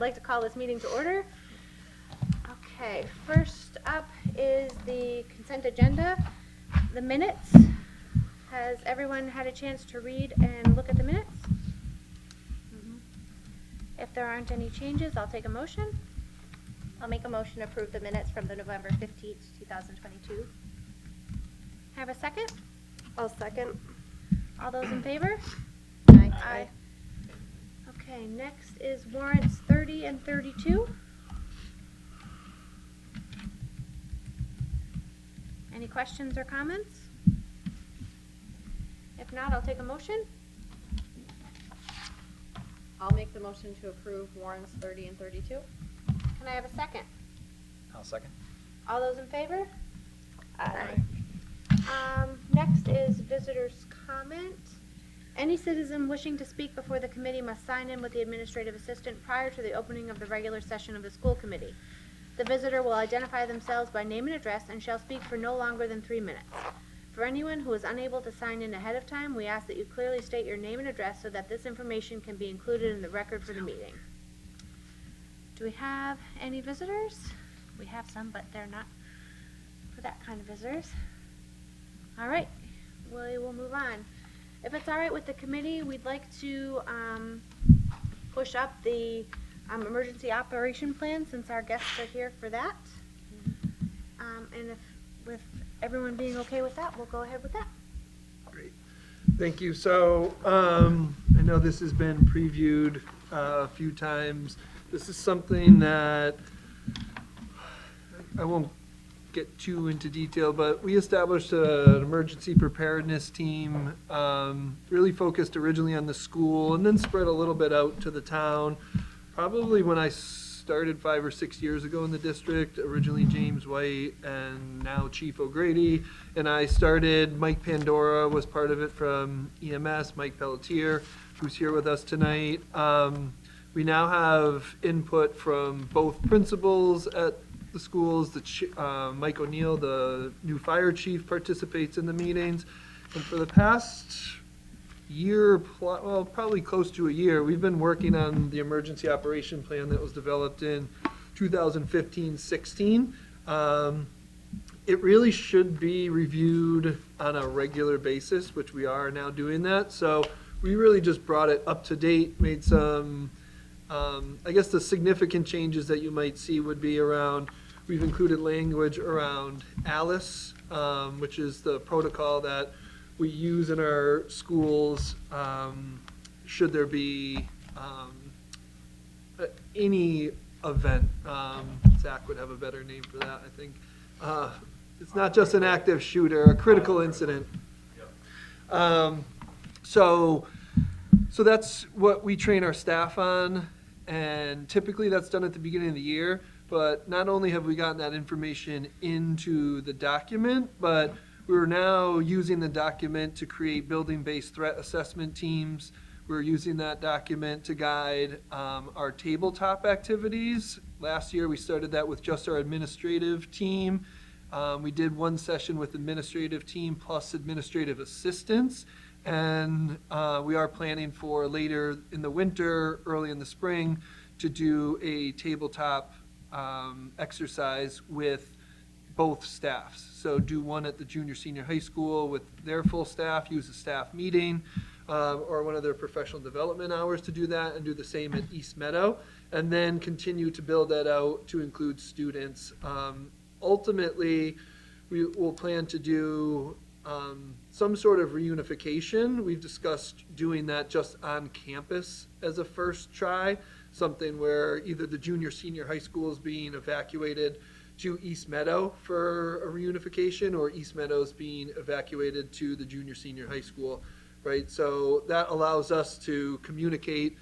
like to call this meeting to order. Okay, first up is the consent agenda, the minutes. Has everyone had a chance to read and look at the minutes? If there aren't any changes, I'll take a motion. I'll make a motion to approve the minutes from the November 15th, 2022. Have a second? I'll second. All those in favor? Aye. Okay, next is warrants 30 and 32. Any questions or comments? If not, I'll take a motion. I'll make the motion to approve warrants 30 and 32. Can I have a second? I'll second. All those in favor? Aye. Next is visitors' comment. Any citizen wishing to speak before the committee must sign in with the administrative assistant prior to the opening of the regular session of the school committee. The visitor will identify themselves by name and address and shall speak for no longer than 3 minutes. For anyone who is unable to sign in ahead of time, we ask that you clearly state your name and address so that this information can be included in the record for the meeting. Do we have any visitors? We have some, but they're not for that kind of visitors. All right, we will move on. If it's all right with the committee, we'd like to push up the emergency operation plan since our guests are here for that. And if with everyone being okay with that, we'll go ahead with that. Great. Thank you. So I know this has been previewed a few times. This is something that I won't get too into detail, but we established an emergency preparedness team, really focused originally on the school and then spread a little bit out to the town. Probably when I started 5 or 6 years ago in the district, originally James White and now Chief O'Grady, and I started. Mike Pandora was part of it from EMS, Mike Pelletier, who's here with us tonight. We now have input from both principals at the schools. Mike O'Neill, the new fire chief, participates in the meetings. And for the past year, well, probably close to a year, we've been working on the emergency operation plan that was developed in 2015-16. It really should be reviewed on a regular basis, which we are now doing that. So we really just brought it up to date, made some, I guess the significant changes that you might see would be around, we've included language around ALICE, which is the protocol that we use in our schools should there be any event. Zach would have a better name for that, I think. It's not just an active shooter, a critical incident. So that's what we train our staff on, and typically that's done at the beginning of the year. But not only have we gotten that information into the document, but we're now using the document to create building-based threat assessment teams. We're using that document to guide our tabletop activities. Last year, we started that with just our administrative team. We did one session with administrative team plus administrative assistants. And we are planning for later in the winter, early in the spring, to do a tabletop exercise with both staffs. So do one at the junior senior high school with their full staff, use a staff meeting, or one of their professional development hours to do that, and do the same at East Meadow, and then continue to build that out to include students. Ultimately, we will plan to do some sort of reunification. We've discussed doing that just on campus as a first try, something where either the junior senior high school is being evacuated to East Meadow for a reunification, or East Meadow's being evacuated to the junior senior high school, right? So that allows us to communicate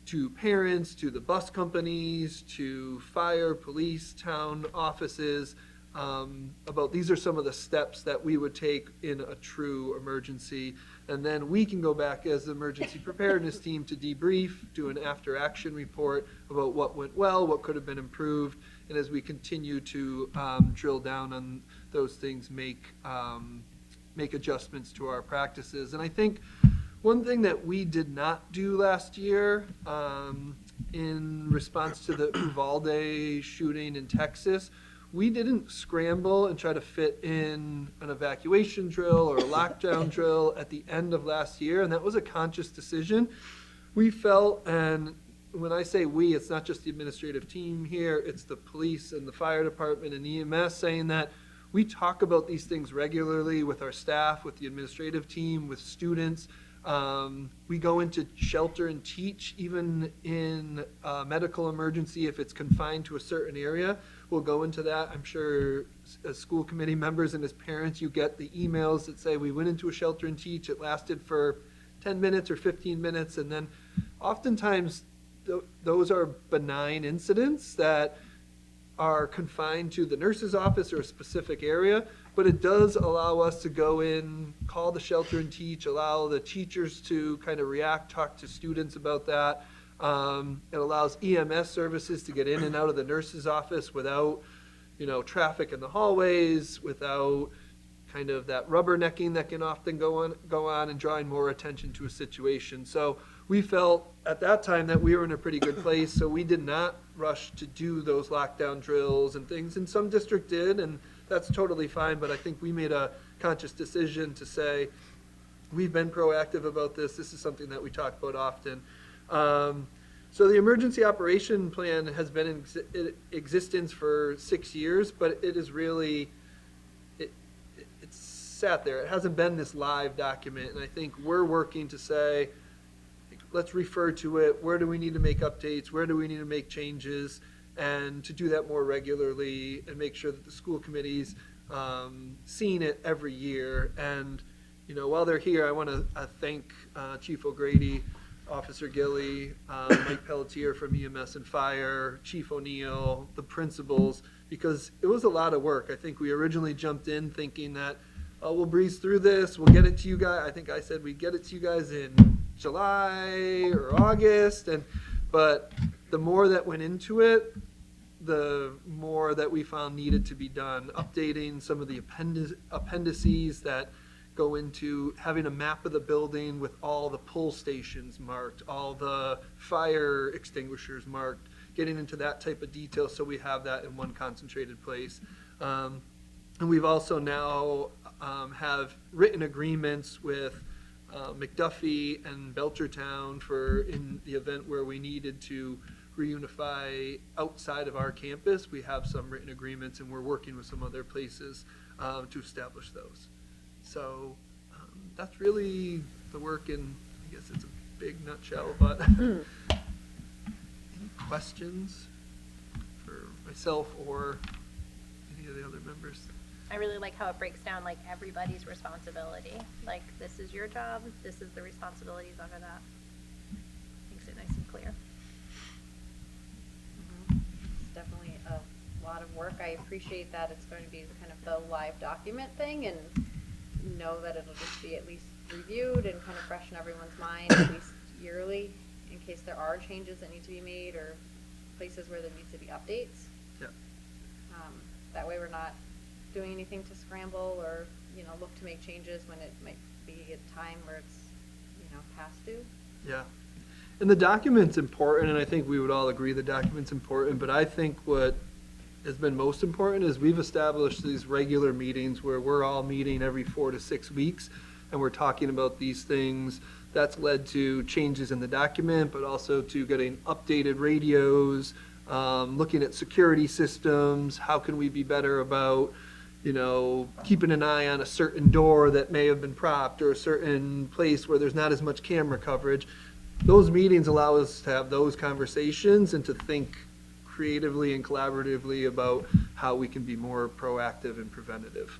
to parents, to the bus companies, to fire, police, town offices, about these are some of the steps that we would take in a true emergency. And then we can go back as the emergency preparedness team to debrief, do an after action report about what went well, what could have been improved, and as we continue to drill down on those things, make adjustments to our practices. And I think one thing that we did not do last year in response to the Uvalde shooting in Texas, we didn't scramble and try to fit in an evacuation drill or a lockdown drill at the end of last year, and that was a conscious decision. We felt, and when I say we, it's not just the administrative team here, it's the police and the fire department and EMS saying that we talk about these things regularly with our staff, with the administrative team, with students. We go into shelter and teach, even in a medical emergency, if it's confined to a certain area. We'll go into that. I'm sure as school committee members and as parents, you get the emails that say we went into a shelter and teach. It lasted for 10 minutes or 15 minutes. And then oftentimes those are benign incidents that are confined to the nurse's office or a specific area, but it does allow us to go in, call the shelter and teach, allow the teachers to kind of react, talk to students about that. It allows EMS services to get in and out of the nurse's office without, traffic in the hallways, without kind of that rubbernecking that can often go on and drawing more attention to a situation. So we felt at that time that we were in a pretty good place, so we did not rush to do those lockdown drills and things. And some district did, and that's totally fine, but I think we made a conscious decision to say, we've been proactive about this. This is something that we talk about often. So the emergency operation plan has been in existence for 6 years, but it is really, it's sat there. It hasn't been this live document, and I think we're working to say, let's refer to it. Where do we need to make updates? Where do we need to make changes? And to do that more regularly and make sure that the school committee's seeing it every year. And, while they're here, I want to thank Chief O'Grady, Officer Gilly, Mike Pelletier from EMS and Fire, Chief O'Neill, the principals, because it was a lot of work. I think we originally jumped in thinking that, we'll breeze through this, we'll get it to you guys. I think I said we'd get it to you guys in July or August, but the more that went into it, the more that we found needed to be done. Updating some of the appendices that go into having a map of the building with all the pull stations marked, all the fire extinguishers marked, getting into that type of detail so we have that in one concentrated place. And we've also now have written agreements with McDuffie and Belchertown for in the event where we needed to reunify outside of our campus. We have some written agreements, and we're working with some other places to establish those. So that's really the work in, I guess it's a big nutshell, but any questions for myself or any of the other members? I really like how it breaks down like everybody's responsibility. Like, this is your job, this is the responsibilities under that. Makes it nice and clear. It's definitely a lot of work. I appreciate that it's going to be kind of the live document thing, and know that it'll just be at least reviewed and kind of fresh in everyone's mind at least yearly in case there are changes that need to be made or places where there needs to be updates. Yeah. That way we're not doing anything to scramble or, look to make changes when it might be a time where it's, past due. Yeah. And the document's important, and I think we would all agree the document's important, but I think what has been most important is we've established these regular meetings where we're all meeting every 4 to 6 weeks, and we're talking about these things. That's led to changes in the document, but also to getting updated radios, looking at security systems, how can we be better about, keeping an eye on a certain door that may have been propped or a certain place where there's not as much camera coverage. Those meetings allow us to have those conversations and to think creatively and collaboratively about how we can be more proactive and preventative.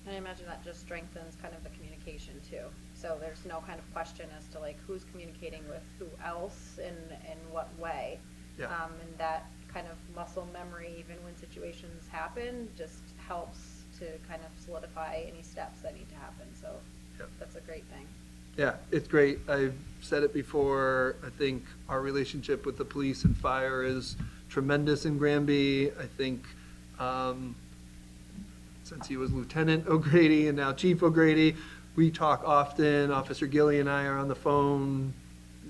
And I imagine that just strengthens kind of the communication too. So there's no kind of question as to like who's communicating with who else in what way. Yeah. And that kind of muscle memory, even when situations happen, just helps to kind of solidify any steps that need to happen. So Yep. That's a great thing. Yeah, it's great. I've said it before. I think our relationship with the police and fire is tremendous in Granby. I think since he was Lieutenant O'Grady and now Chief O'Grady, we talk often. Officer Gilly and I are on the phone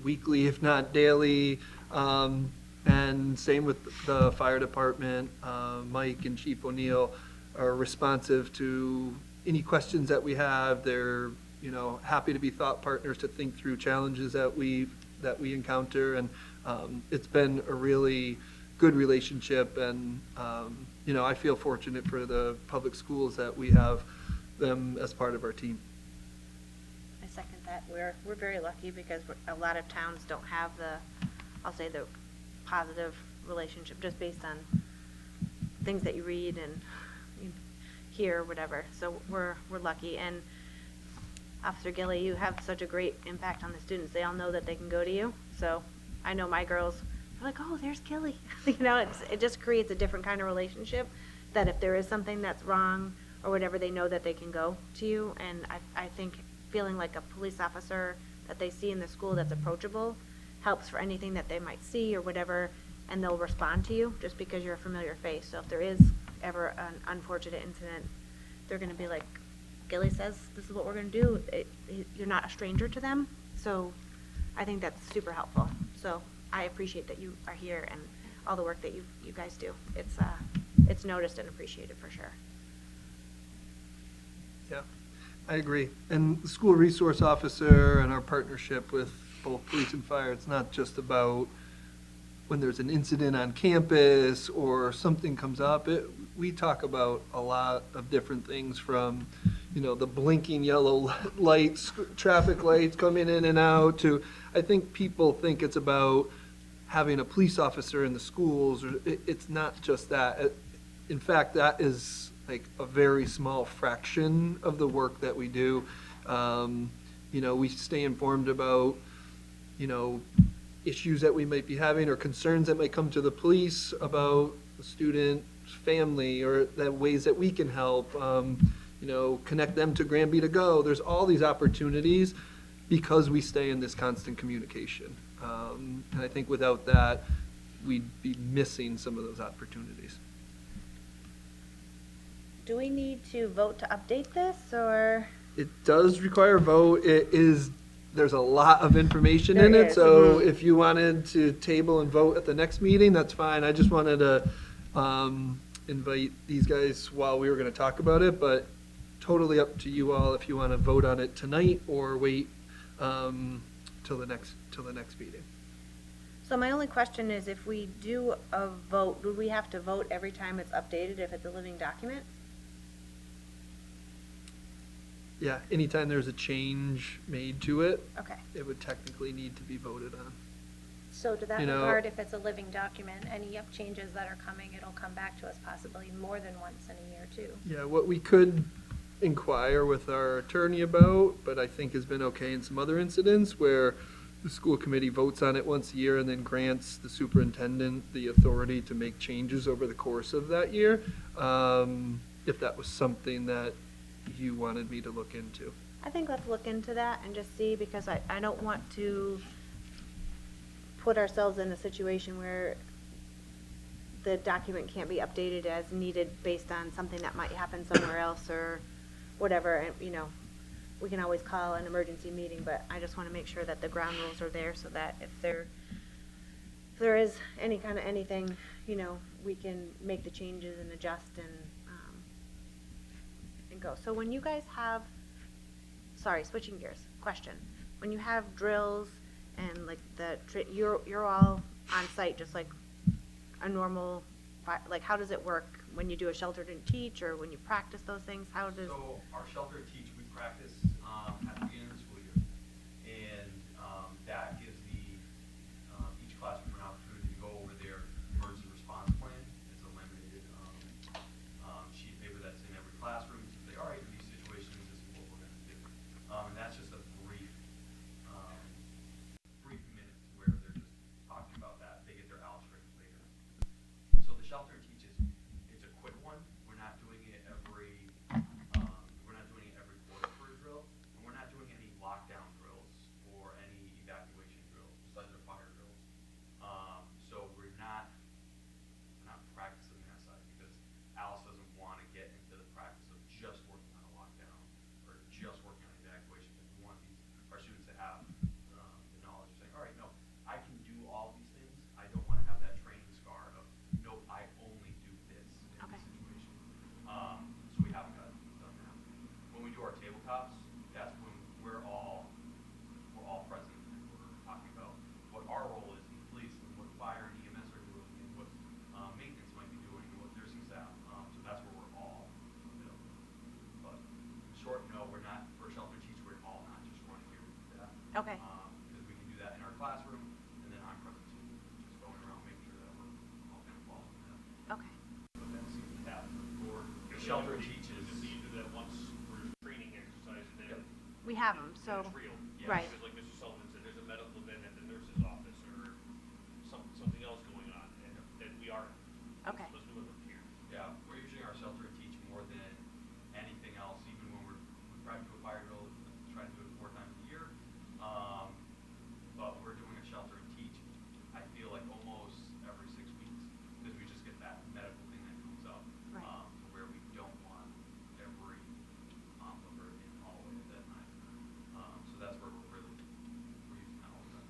weekly, if not daily. And same with the fire department. Mike and Chief O'Neill are responsive to any questions that we have. They're, happy to be thought partners to think through challenges that we encounter. And it's been a really good relationship. And, I feel fortunate for the public schools that we have them as part of our team. I second that. We're very lucky because a lot of towns don't have I'll say the positive relationship just based on things that you read and you hear, whatever. So we're lucky. And Officer Gilly, you have such a great impact on the students. They all know that they can go to you. So I know my girls are like, oh, there's Gilly. It just creates a different kind of relationship that if there is something that's wrong or whatever, they know that they can go to you. And I think feeling like a police officer that they see in the school that's approachable helps for anything that they might see or whatever, and they'll respond to you just because you're a familiar face. So if there is ever an unfortunate incident, they're going to be like, Gilly says this is what we're going to do. You're not a stranger to them. So I think that's super helpful. So I appreciate that you are here and all the work that you guys do. It's noticed and appreciated for sure. Yeah, I agree. And the school resource officer and our partnership with both police and fire, it's not just about when there's an incident on campus or something comes up. We talk about a lot of different things from, the blinking yellow lights, traffic lights coming in and out to, I think people think it's about having a police officer in the schools. It's not just that. In fact, that is like a very small fraction of the work that we do. We stay informed about, issues that we might be having or concerns that might come to the police about the student family or the ways that we can help, connect them to Granby to go. There's all these opportunities because we stay in this constant communication. And I think without that, we'd be missing some of those opportunities. Do we need to vote to update this or? It does require a vote. There's a lot of information in There it, is, so if you wanted to table and vote at the next meeting, that's fine. I just wanted to invite these guys while we were going to talk about it, but totally up to you all if you want to vote on it tonight or wait till the next meeting. So my only question is, if we do a vote, do we have to vote every time it's updated if it's a living document? Yeah, anytime there's a change made to it, Okay. it would technically need to be voted on. So to that You know- regard, if it's a living document, any changes that are coming, it'll come back to us possibly more than once in a year too. Yeah, what we could inquire with our attorney about, but I think has been okay in some other incidents where the school committee votes on it once a year and then grants the superintendent the authority to make changes over the course of that year. If that was something that you wanted me to look into. I think let's look into that and just see, because I don't want to put ourselves in a situation where the document can't be updated as needed based on something that might happen somewhere else or whatever. And, we can always call an emergency meeting, but I just want to make sure that the ground rules are there so that if there is any kind of anything, we can make the changes and adjust and go. So when you guys have, switching gears, question. When you have drills and like you're all on site just like a normal, like how does it work when you do a shelter to teach or when you practice those things? How does? So our shelter teach, we practice at the beginning of the school year, and that gives each classroom an opportunity to go over their emergency response plan. It's a laminated sheet of paper that's in every classroom to say, all right, in these situations, this is what we're going to do. And that's just a brief minutes where they're just talking about that. They get their outstretched later. So the shelter teaches, it's a quick one. We're not doing it every quarter for a drill. tabletops, that's when we're all present, and we're talking about what our role is in the police, and what fire and EMS are doing, and what maintenance might be doing, and what nursing staff. So that's where we're all available. But in short, no, we're not, for shelter teach, we're all not just running here to do that. Okay. Because we can do that in our classroom, and then I'm present too, just going around making sure that we're all kind of following that. Okay. But then see the cap for Shelter teaches. Just need to do that once for training exercise and then. We have them, so, Then it's real. Yeah. right. Because like Mr. Sullivan said, there's a medical event at the nurse's office or something else going on and we are. Okay. Let's do it here. Yeah, we're using our shelter and teach more than anything else, even when we try to do a fire drill, try to do it 4 times a year. But we're doing a shelter and teach, I feel like almost every 6 weeks, because we just get that medical thing that comes up. Right. To where we don't want every member in all the way at that time. So that's where we're using that all the time.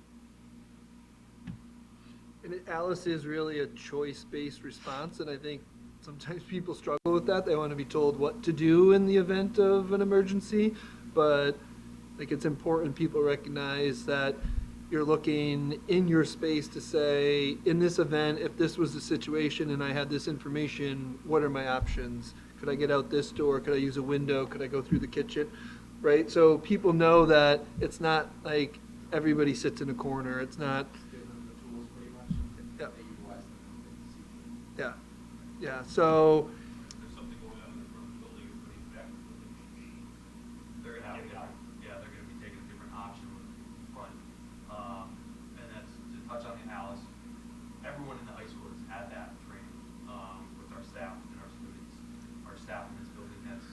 And Alice is really a choice-based response, and I think sometimes people struggle with that. They want to be told what to do in the event of an emergency, but like it's important people recognize that you're looking in your space to say, in this event, if this was the situation and I had this information, what are my options? Could I get out this door? Could I use a window? Could I go through the kitchen? Right? So people know that it's not like everybody sits in a corner. It's not. Yeah. Yeah. Yeah. So. There's something going on in the front of the building, it's putting back in the building. They're gonna have they're gonna be taking a different option with the front. And that's to touch on the Alice. Everyone in the high school has had that training with our staff and our students. Our staff in this building has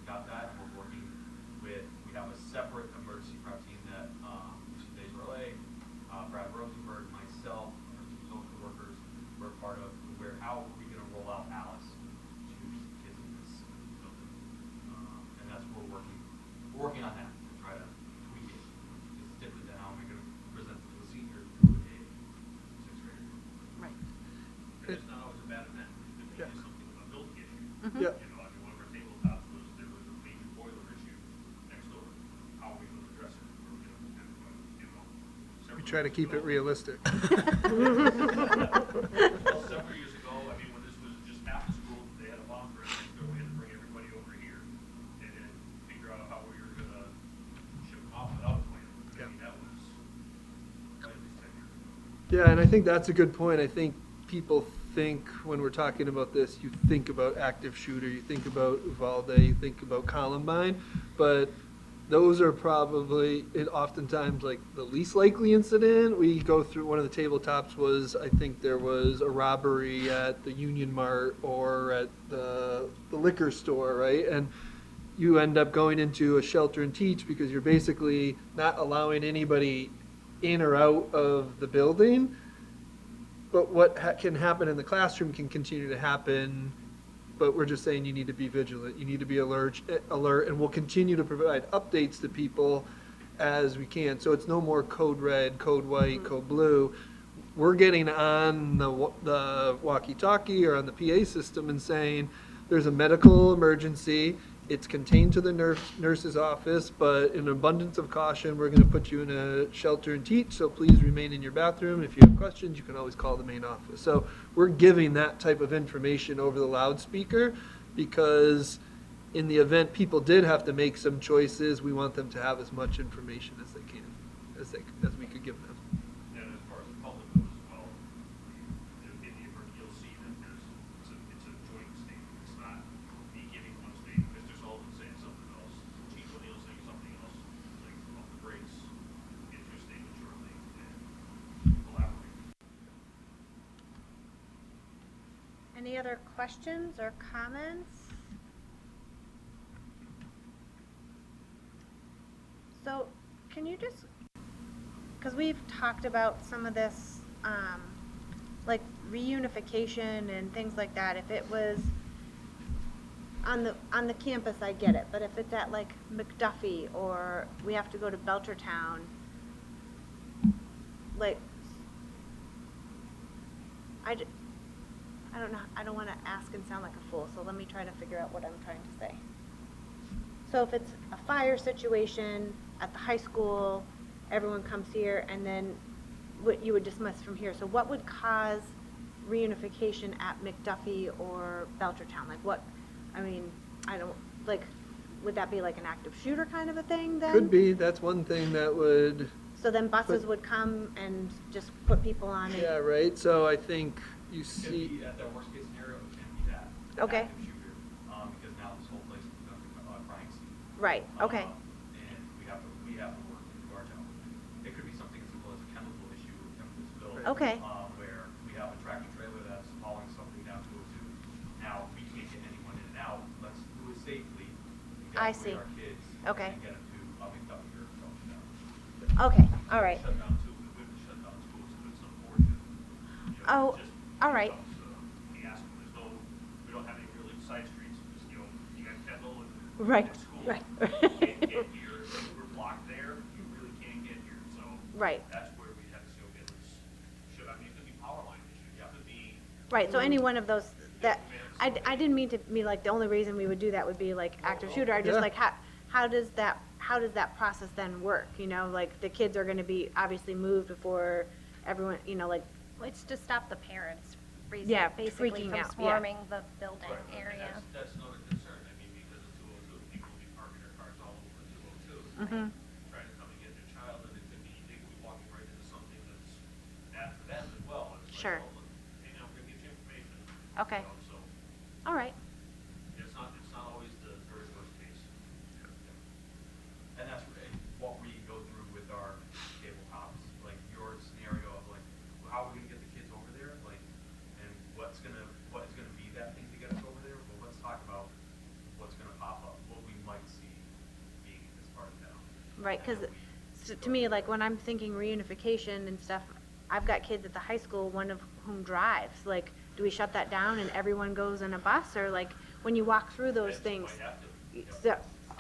got that, and we're working with. We have a separate emergency prep team that Mr. Desrelais, Brad Rosenberg, myself, our two social workers, we're part of. Where how are we gonna roll out Alice to kids in this building? And that's what we're working on that to try to tweak it. It's different than how am I going to present it to a senior to a 6th grader. Right. And it's not always a bad event. It Yeah. is something, a building issue. Yeah. You know, I mean, one of our tabletops was, there was a major boiler issue next door. How are we gonna address it? We're gonna, you know, We several try to years keep it ago- realistic. Well, several years ago, I mean, when this was just after school, they had a bomb threat, so we had to bring everybody over here and then figure out how we were gonna ship them off without a plan. Yeah. I mean, that was at least 10 years ago. Yeah, and I think that's a good point. I think people think when we're talking about this, you think about active shooter, you think about Uvalde, you think about Columbine, but those are probably oftentimes like the least likely incident. We go through one of the tabletops was I think there was a robbery at the Union Mart or at the liquor store, right? And you end up going into a shelter and teach because you're basically not allowing anybody in or out of the building. But what can happen in the classroom can continue to happen. But we're just saying you need to be vigilant. You need to be alert, and we'll continue to provide updates to people as we can. So it's no more code red, code white, code blue. We're getting on the walkie-talkie or on the PA system and saying there's a medical emergency. It's contained to the nurse's office, but in abundance of caution, we're going to put you in a shelter and teach, so please remain in your bathroom. If you have questions, you can always call the main office. So we're giving that type of information over the loudspeaker because in the event people did have to make some choices, we want them to have as much information as they can, as we could give them. And as far as the public goes as well, in the effort, you'll see that it's a joint statement. It's not me giving one statement, Mr. Sullivan saying something else, Chief O'Neill saying something else, like off the breaks, get your statement shortly and collaborate. Any other questions or comments? So, can you just, because we've talked about some of this, like reunification and things like that. If it was on the campus, I get it. But if it's at like McDuffie or we have to go to Belchertown, like, I don't know. I don't want to ask and sound like a fool. So let me try to figure out what I'm trying to say. So if it's a fire situation at the high school, everyone comes here, and then you would dismiss from here. So what would cause reunification at McDuffie or Belchertown? Like what, I mean, I don't, like, would that be like an active shooter kind of a thing then? Could be, that's one thing that would, So then buses But- would come and just put people on it? yeah, right, so I think you Could see, be, at the worst case scenario, it can be that. Okay. Active shooter, because now this whole place has become a crime scene. Right, okay. And we have to work into our job. It could be something as simple as a chemical issue, a chemical spill. Okay. Where we have a tractor trailer that's hauling something down to a zoo. Now, we can't get anyone in and out, let's do it safely. We I evacuate see. our kids. Okay. And get them to, McDuffie or Belchertown. Okay, all right. Shut down too, we wouldn't shut down schools, but it's unfortunate. You know, Oh, just all right. becomes, fiasco. There's no, we don't have any really side streets, just, you know, you got Kendall and. Right, and school. right. You can't get here, if we're blocked there, you really can't get here, so. Right. That's where we have to say, okay, let's, should, I mean, it could be power line issue, it could be. Right, so any one of those, that, I didn't mean to be like, the only reason we would do that would be like active shooter. I just Yeah. like, how does that process then work? You know, like the kids are gonna be obviously moved before everyone, you know, like, Well, it's to stop the parents, Yeah, basically freaking from out, yeah. swarming the building Right, and area. that's another concern, I mean, because of 202, people will be parking their cars all over 202. Mhm. Trying to come and get their child, and it could be, they could be walking right into something that's bad for them as well. And it's Sure. like, well, look, hey, now we're gonna get you information. Okay. You know, so, all right, it's not always the very worst case. And that's what we go through with our tabletops, like your scenario of like, well, how are we gonna get the kids over there? Like, and what is gonna be that thing to get us over there? Well, let's talk about what's gonna pop up, what we might see being in this part of town. right, And cause then we to me, like when I'm thinking reunification and stuff, I've got kids at the high school, one of whom drives, like, do we shut that down and everyone goes in a bus? Or like, when you walk through those Yes, things, might have to. Yep. so,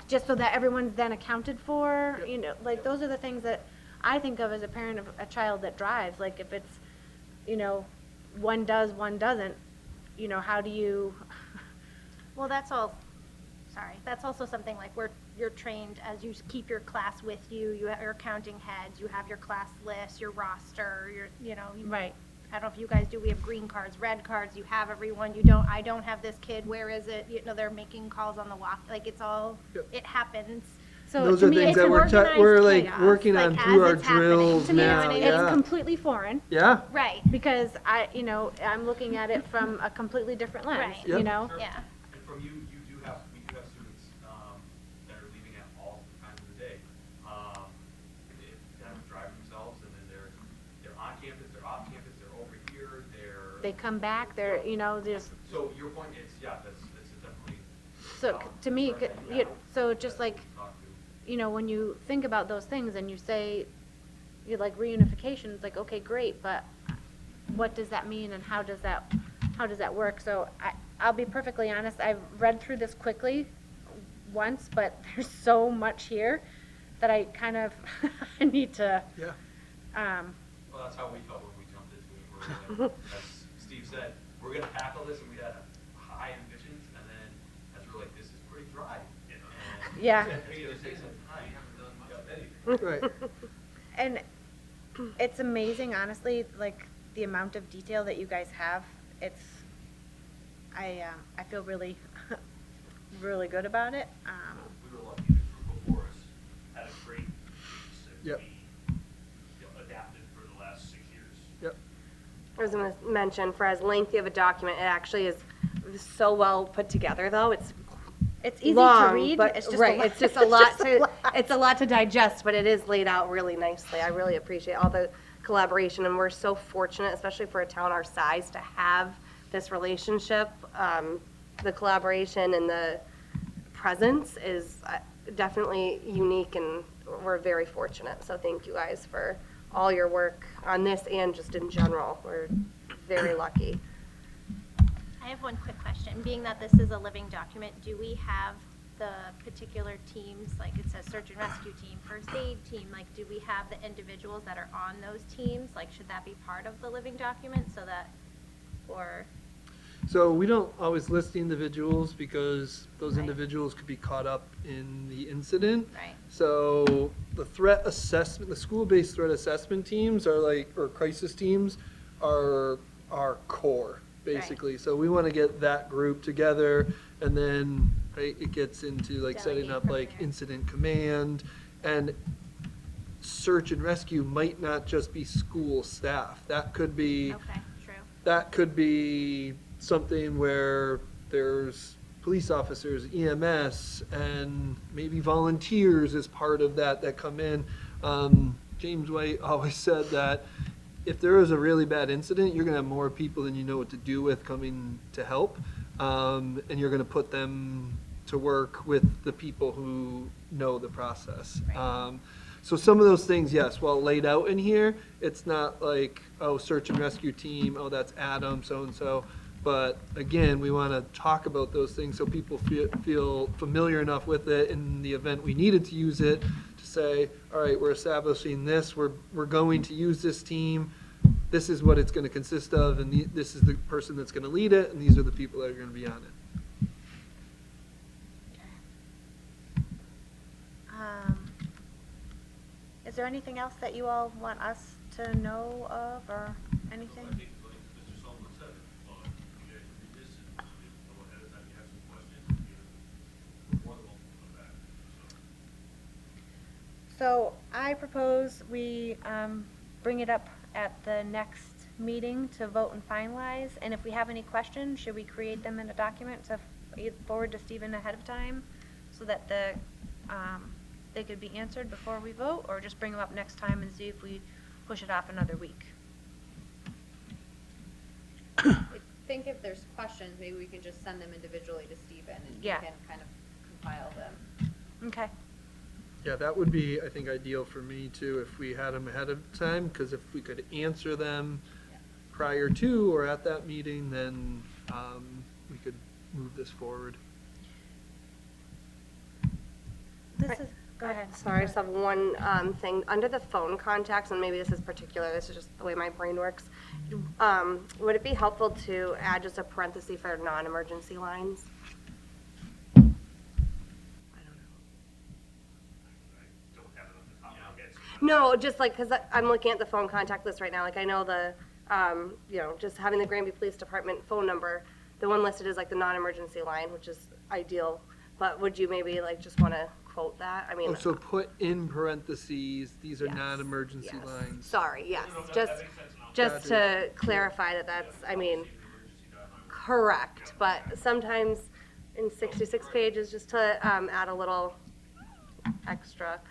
just so that everyone's then accounted for, Yep. you know, like, those are the things that I think of as a parent of a child that drives, like, if it's, you know, one does, one doesn't, you know, how do you, Well, that's also something like you're trained as you keep your class with you, you have your counting heads, you have your class list, your roster, you know. right, I don't know if you guys do, we have green cards, red cards, you have everyone, I don't have this kid, where is it? You know, they're making calls on the walk, like it's all, Yep. it happens. so those to are me, things it's that organized we're like chaos, working like, on as through our it's happening. drills to me, now, it's yeah. completely foreign. Yeah, Right, Because you know, I'm looking at it from a completely different lens, Right. you Yep. know? Sure. yeah. And from we do have students, that are leaving at all times of the day. That are driving themselves and then they're on campus, they're off campus, they're over here, They come back, they're, you know, just, So your point is, yeah, that's definitely. so to me, concern that you you- have so just that like, we talk to. you know, when you think about those things and you say, you like reunification, it's like, okay, great, but what does that mean and how does that work? So I'll be perfectly honest, I've read through this quickly once, but there's so much here that I kind of, I need to, yeah. Well, that's how we felt when we jumped into it. We're like, as Steve said, we're gonna tackle this, and we had high ambitions, and then as we're like, this is pretty dry. And Yeah. Hey, this isn't high, you haven't done much of anything. Right, and it's amazing, honestly, like the amount of detail that you guys have. It's, I feel really, really good about it. We were lucky, the group before us had a great piece that Yep. we, you know, adapted for the last 6 years. yep, I was going to mention, for as lengthy of a document, it actually is so well put together, though. It's It's easy long, to read. but It's just right, a lot. it's just a lot just to it's a lot to digest, but it is laid out really nicely. I really appreciate all the collaboration, and we're so fortunate, especially for a town our size, to have this relationship. The collaboration and the presence is definitely unique, and we're very fortunate. So thank you guys for all your work on this and just in general. We're very lucky. I have one quick question. Being that this is a living document, do we have the particular teams, like it says search and rescue team, first aid team, like do we have the individuals that are on those teams? Like should that be part of the living document so that, or, So we don't always list the individuals because those Right. individuals could be caught up in the incident. Right. So the threat assessment, the school-based threat assessment teams are like, or crisis teams are our core, basically. So we want to get that group together, and then, right, it gets into like setting Delegate up from like there. incident command, and search and rescue might not just be school staff. That could be Okay, true. that could be something where there's police officers, EMS, and maybe volunteers as part of that come in. James White always said that if there is a really bad incident, you're gonna have more people than you know what to do with coming to help. And you're gonna put them to work with the people who know the process. Right. So some of those things, yes, while laid out in here, it's not like, oh, search and rescue team, oh, that's Adam, so-and-so. But again, we want to talk about those things so people feel familiar enough with it in the event we needed to use it, to say, all right, we're establishing this, we're going to use this team, this is what it's going to consist of, and this is the person that's going to lead it, and these are the people that are going to be on it. Is there anything else that you all want us to know of or anything? I think, like Mr. Sullivan said, you guys read this and know ahead of time you have some questions, you're more than welcome to come back, so. So I propose we bring it up at the next meeting to vote and finalize. And if we have any questions, should we create them in a document to forward to Stephen ahead of time so that they could be answered before we vote, or just bring them up next time and see if we push it off another week? I think if there's questions, maybe we can just send them individually to Stephen and he Yeah. can kind of compile them. Okay. Yeah, that would be, I think, ideal for me too, if we had them ahead of time, because if we could answer them prior to or at that meeting, then we could move this forward. This is, go ahead. Sorry, I just have one thing. Under the phone contacts, and maybe this is particular, this is just the way my brain works. Would it be helpful to add just a parenthesis for non-emergency lines? I don't have it on the top of my head. so- No, just like, because I'm looking at the phone contact list right now, like I know the, just having the Granby Police Department phone number, the one listed is like the non-emergency line, which is ideal, but would you maybe like just want to quote that? I mean. Oh, so put in parentheses, these are yes, non-emergency yes. lines. Sorry, yes, No, that just, makes sense, and I'll- just to clarify that that's, I mean, correct, but sometimes in 66 pages, just to add a little extra.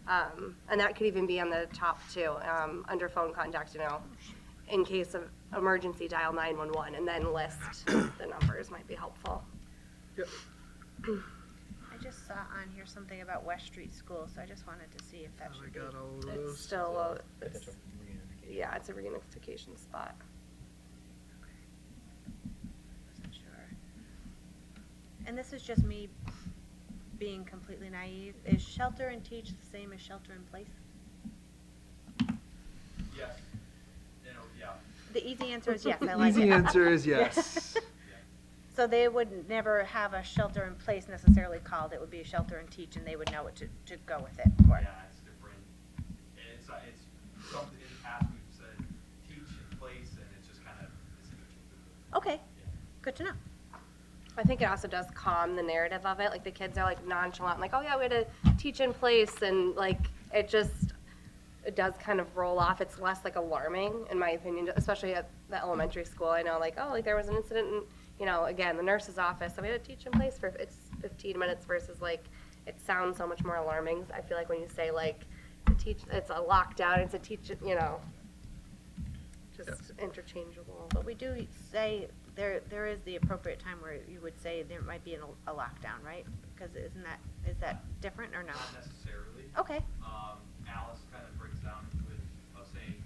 And that could even be on the top too, under phone contacts, in case of emergency, dial 911, and then list the numbers might be helpful. Yep. I just saw on here something about West Street School, so I just wanted to see if that I should be. got all of It's those. still, yeah, it's a reunification spot. Wasn't sure. And this is just me being completely naive. Is shelter and teach the same as shelter in place? Yes. Yeah. The easy answer is yes, I like it. Easy answer is yes. So they would never have a shelter in place necessarily called, it would be a shelter and teach, and they would know what to go with it for. Yeah, it's different. And it's something in the past we've said teach in place, and it's just kind of, it's interchangeable. Okay, Yeah. good to know. I think it also does calm the narrative of it, like the kids are like nonchalant, like, oh yeah, we had to teach in place, and like, it does kind of roll off. It's less like alarming, in my opinion, especially at the elementary school. I know, like, oh, like there was an incident in, again, the nurse's office, so we had to teach in place for, it's 15 minutes versus like, it sounds so much more alarming. I feel like when you say like, it's a lockdown, it's a teach, just interchangeable. But we do say there is the appropriate time where you would say there might be a lockdown, right? Because is that different or no? Not necessarily. Okay, Alice kind of breaks down into it of saying,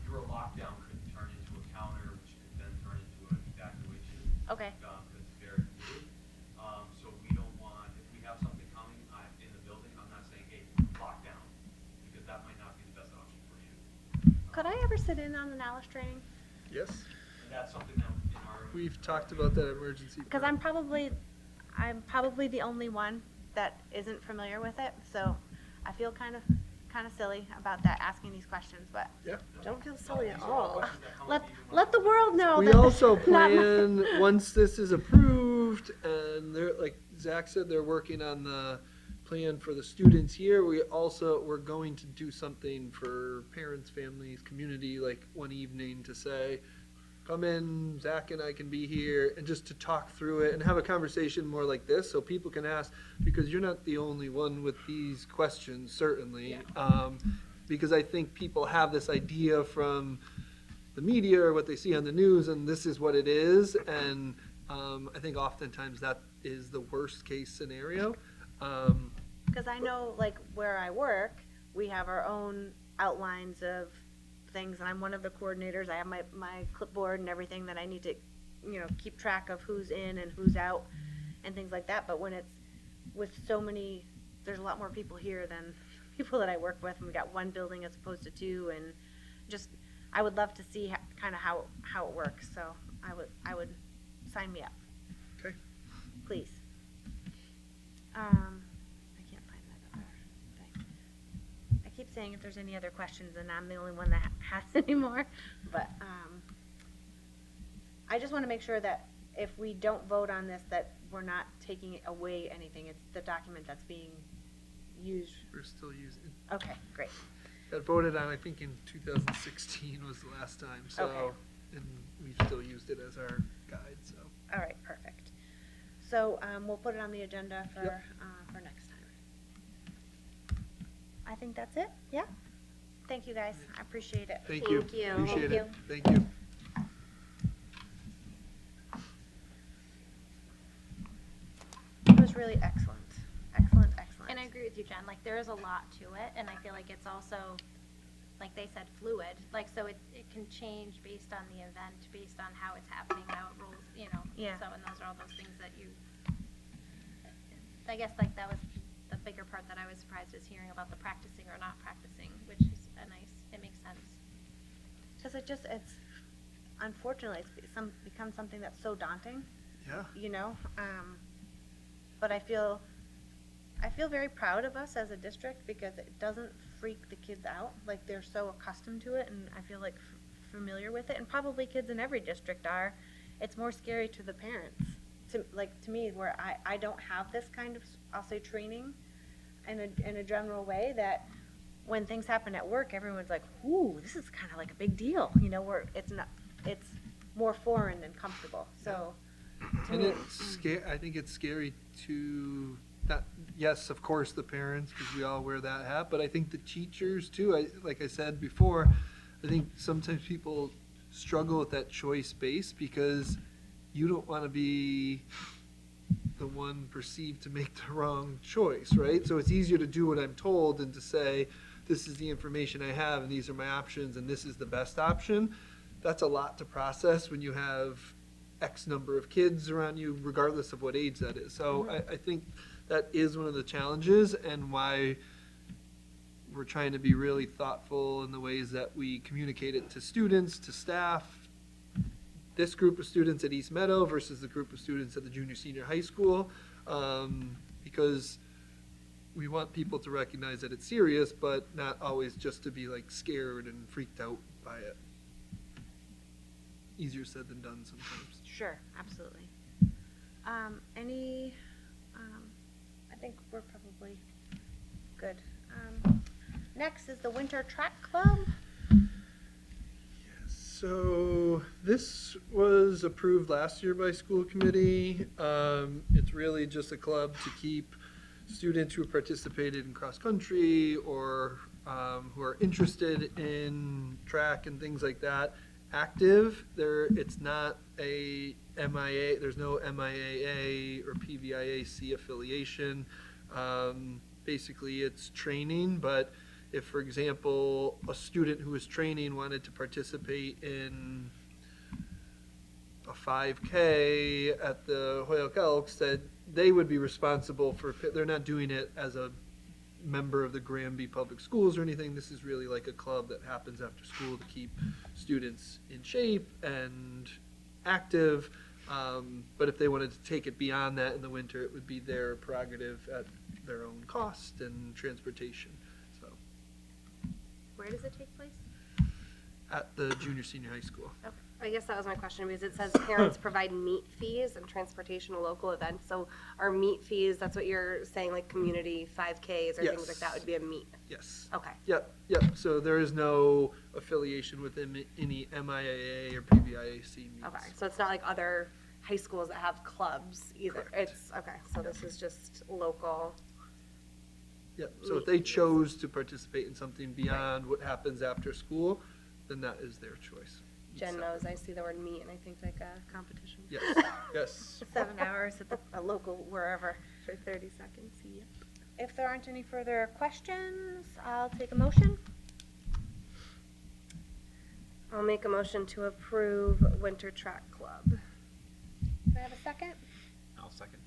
your lockdown could turn into a counter, which could then turn into an evacuation. okay, Because it's very fluid. So we don't want, if we have something coming in the building, I'm not saying, hey, lockdown, because that might not be the best option for you. could I ever sit in on an Alice training? Yes. And that's something that in our we've talked about that emergency. Because I'm probably the only one that isn't familiar with it, so I feel kind of silly about that, asking these questions, but Yeah. Don't feel silly at all. let the world know. We that also it's not my- plan, once this is approved, and they're, like Zach said, they're working on the plan for the students here, we're going to do something for parents, families, community, like one evening to say, come in, Zach and I can be here, and just to talk through it and have a conversation more like this, so people can ask, because you're not the only one with these questions, certainly. Because I think people have this idea from the media or what they see on the news, and this is what it is, and I think oftentimes that is the worst case scenario. Because I know, like, where I work, we have our own outlines of things, and I'm one of the coordinators. I have my clipboard and everything that I need to, keep track of who's in and who's out and things like that. But when it's with so many, there's a lot more people here than people that I work with, and we got one building as opposed to two, and just, I would love to see kind of how it works, so I would sign me up. Okay. Please. I can't find that other thing. I keep saying if there's any other questions, and I'm the only one that has anymore, but, I just want to make sure that if we don't vote on this, that we're not taking away anything. It's the document that's being used. We're still using, Okay, great. got voted on, I think in 2016 was the last time, so, Okay. and we've still used it as our guide, so. All right, perfect. So, we'll put it on the agenda for, Yep. For next time. I think that's it, yeah? Thank you, guys, I appreciate it. Thank you. Thank you. Appreciate Thank it. Thank you. It was really excellent, excellent, excellent. And I agree with you, Jen, like, there is a lot to it, and I feel like it's also, like they said, fluid, like, so it can change based on the event, based on how it's happening, how it rolls, Yeah. so, and those are all those things that I guess, like, that was the bigger part that I was surprised is hearing about the practicing or not practicing, which is it makes sense. Because it's, unfortunately, it's become something that's so daunting, Yeah. But I feel very proud of us as a district because it doesn't freak the kids out. Like, they're so accustomed to it, and I feel like familiar with it, and probably kids in every district are. It's more scary to the parents, to me, where I don't have this kind of, I'll say, training in a general way, that when things happen at work, everyone's like, ooh, this is kind of like a big deal, where it's more foreign than comfortable, so. to And me- I think it's scary to, not, yes, of course, the parents, because we all wear that hat, but I think the teachers too. Like I said before, I think sometimes people struggle with that choice space because you don't want to be the one perceived to make the wrong choice, right? So it's easier to do what I'm told than to say, this is the information I have, and these are my options, and this is the best option. That's a lot to process when you have X number of kids around you, regardless of what age that is. So I think that is one of the challenges, and why we're trying to be really thoughtful in the ways that we communicate it to students, to staff, this group of students at East Meadow versus the group of students at the junior, senior high school, because we want people to recognize that it's serious, but not always just to be like scared and freaked out by it. Easier said than done sometimes. Sure, absolutely. I think we're probably good. Next is the Winter Track Club. So this was approved last year by school committee. It's really just a club to keep students who participated in cross-country or who are interested in track and things like that active. It's not a MIA, there's no MIAA or PVIAC affiliation. Basically, it's training, but if, for example, a student who is training wanted to participate in a 5K at the Hoyok Elks, that they would be responsible for, they're not doing it as a member of the Granby Public Schools or anything. This is really like a club that happens after school to keep students in shape and active. But if they wanted to take it beyond that in the winter, it would be their prerogative at their own cost and transportation. So, Where does it take place? at the junior, senior high school. I guess that was my question, because it says parents provide meet fees and transportation to local events. So are meet fees, that's what you're saying, like community 5Ks or things like that Yes. would be a meet? Yes. Okay. Yep. So there is no affiliation with any MIAA or PBIAC meets. Okay, so it's not like other high schools that have clubs either. Correct. It's, okay, so this is just local. Yep, so if they chose to participate in something beyond what happens after school, then that is their choice. Jen knows, I see the word meet and I think like a competition. Yes, yes. 7 hours at A local wherever for 30 seconds, yeah. If there aren't any further questions, I'll take a motion. I'll make a motion to approve Winter Track Club. Do I have a second? I'll second.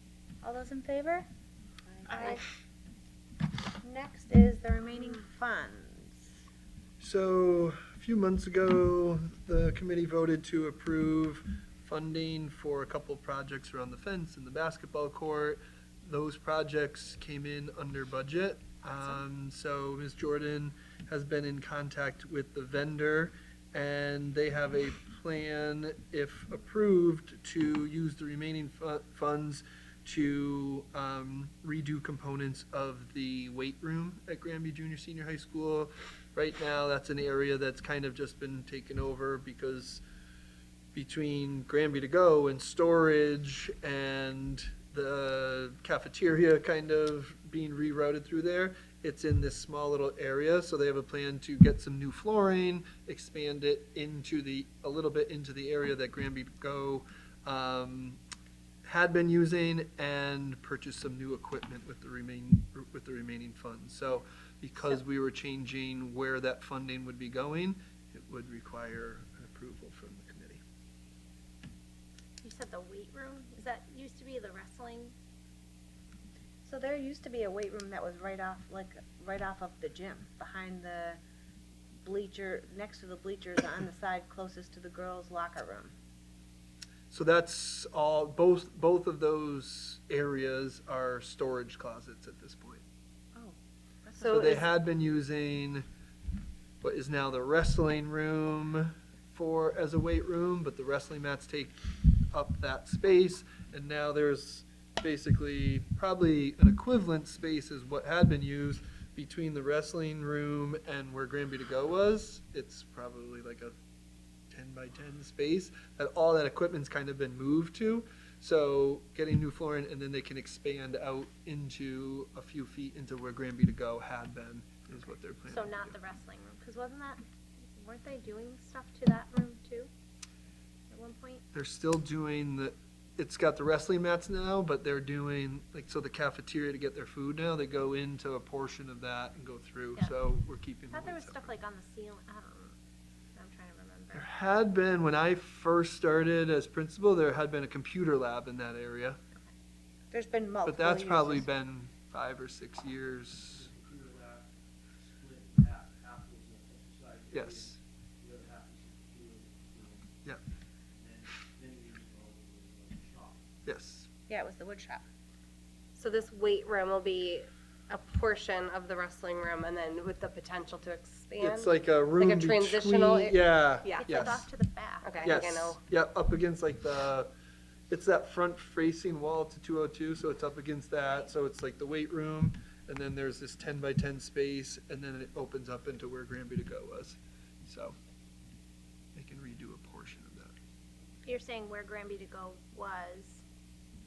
All those in favor? Aye. Next is the remaining funds. So, a few months ago, the committee voted to approve funding for a couple projects around the fence and the basketball court. Those projects came in under budget. So Ms. Jordan has been in contact with the vendor, and they have a plan, if approved, to use the remaining funds to redo components of the weight room at Granby Junior Senior High School. Right now, that's an area that's kind of just been taken over because between Granby to Go and storage and the cafeteria kind of being rerouted through there, it's in this small little area. So they have a plan to get some new flooring, expand it into a little bit into the area that Granby to Go had been using, and purchase some new equipment with the remaining funds. So because we were changing where that funding would be going, it would require an approval from the committee. You said the weight room, is that used to be the wrestling? So there used to be a weight room that was right off of the gym, behind the bleacher, next to the bleachers on the side closest to the girls' locker room. So that's all, both of those areas are storage closets at this point. So they had been using what is now the wrestling room as a weight room, but the wrestling mats take up that space, and now there's basically probably an equivalent space as what had been used between the wrestling room and where Granby to Go was. It's probably like a 10 by 10 space that all that equipment's kind of been moved to. So getting new flooring, and then they can expand out into a few feet into where Granby to Go had been, is what they're planning. So to not do. the wrestling room, because weren't they doing stuff to that room too? At one point? They're still doing it's got the wrestling mats now, but they're doing, so the cafeteria to get their food now, they go into a portion of that and go through, Yeah. so we're keeping I them thought there was separate. stuff like on the ceiling, I don't know. I'm trying to There remember. had been, when I first started as principal, there had been a computer lab in that area, There's been multiple but that's probably uses. been 5 or 6 years. Computer lab split half was a side area, Yes. the other half was a computer room. Yep. And then years ago, it was a shop. Yes. Yeah, it was the wood shop. So this weight room will be a portion of the wrestling room and then with the potential to expand? It's like a room Like a transitional between, yeah. Yeah. It's Yes. like off to the back. Okay, I Yes. think I know. Yep, up against it's that front facing wall to 202, so it's up against that, so it's like the weight room, and then there's this 10 by 10 space, and then it opens up into where Granby to Go was. So they can redo a portion of that. You're saying where Granby to Go was,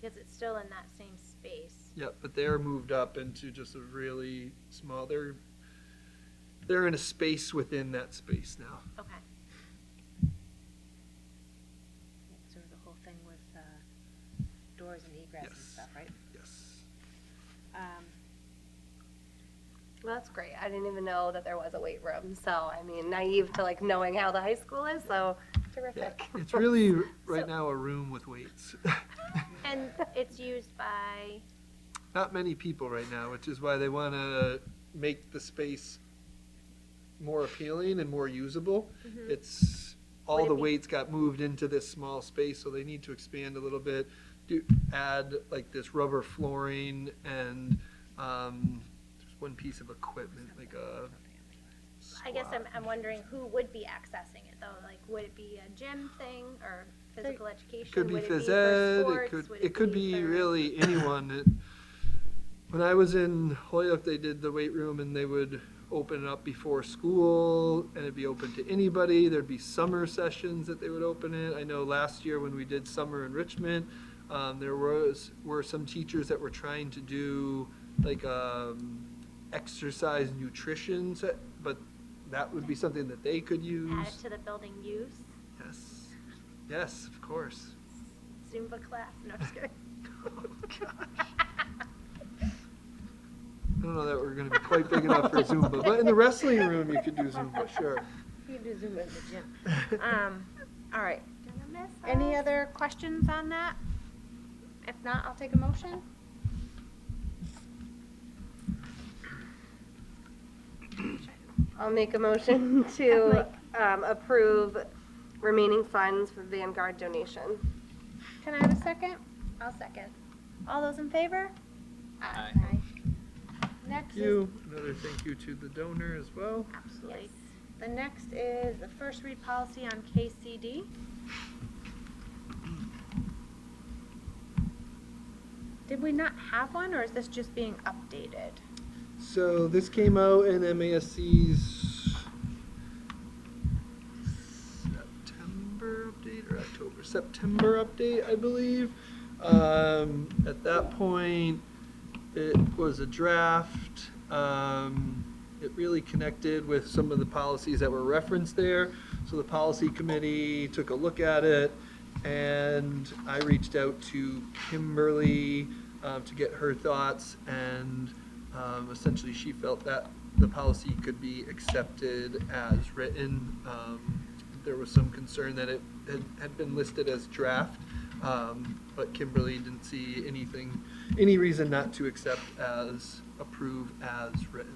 because it's still in that same space. Yep, but they're moved up into just a really small, they're in a space within that space now. Okay. So the whole thing with doors and egress and Yes. stuff, right? Yes. Well, that's great. I didn't even know that there was a weight room. So, I mean, naive to like knowing how the high school is. So, Yeah, terrific. it's really right So- now a room with weights. And it's used by, Not many people right now, which is why they want to make the space more appealing and more usable. Mhm. It's all Would it the be- weights got moved into this small space, so they need to expand a little bit, add like this rubber flooring and, there's one piece of equipment, like a I guess squat. I'm wondering who would be accessing it though? Like, would it be a gym thing or physical education? Could be Would phys for ed, sports? Would it could be for- really anyone. When I was in Holyoke, they did the weight room and they would open it up before school and it'd be open to anybody. There'd be summer sessions that they would open it. I know last year when we did summer enrichment, there were some teachers that were trying to do like, exercise nutrition, but that would be something that they could Add use. it to the building use, Yes, yes, of course. Zumba class, no, just kidding. Oh, gosh. I don't know that we're gonna be quite big enough for Zumba, but in the wrestling room, you could do Zumba, sure. You can do Zumba in the gym. All right. Gonna miss Any us. other questions on that? If not, I'll take a motion. I'll make a motion to approve remaining funds for Vanguard donation. Can I have a second? I'll second. All those in favor? Aye. Next Thank you. Another thank you to the donor as well. Absolutely. The next is the first read policy on KCD. Did we not have one, or is this just being updated? So this came out in MASC's September update or October? September update, I believe. At that point, it was a draft. It really connected with some of the policies that were referenced there. So the policy committee took a look at it, and I reached out to Kimberly to get her thoughts, and essentially she felt that the policy could be accepted as written. There was some concern that it had been listed as draft, but Kimberly didn't see any reason not to accept as approve as written.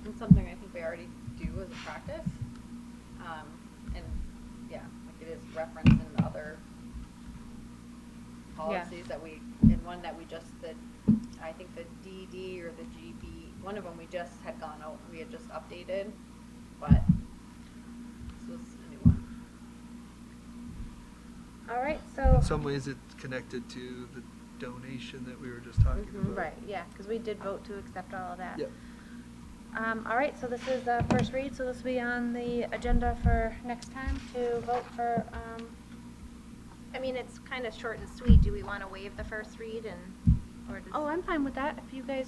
It's something I think we already do as a practice. And yeah, like it is referenced in the other policies that we, in one that we just, I think the DD or the GB, one of them we just had gone out, we had just updated, but this was a new one. All right, so. In some ways, it's connected to the donation that we were just talking about. Right, yeah, because we did vote to accept all of that. Yep. All right, so this is the first read, so this will be on the agenda for next time to vote for, I mean, it's kind of short and sweet. Do we want to waive the first read or does? oh, I'm fine with that. If you guys,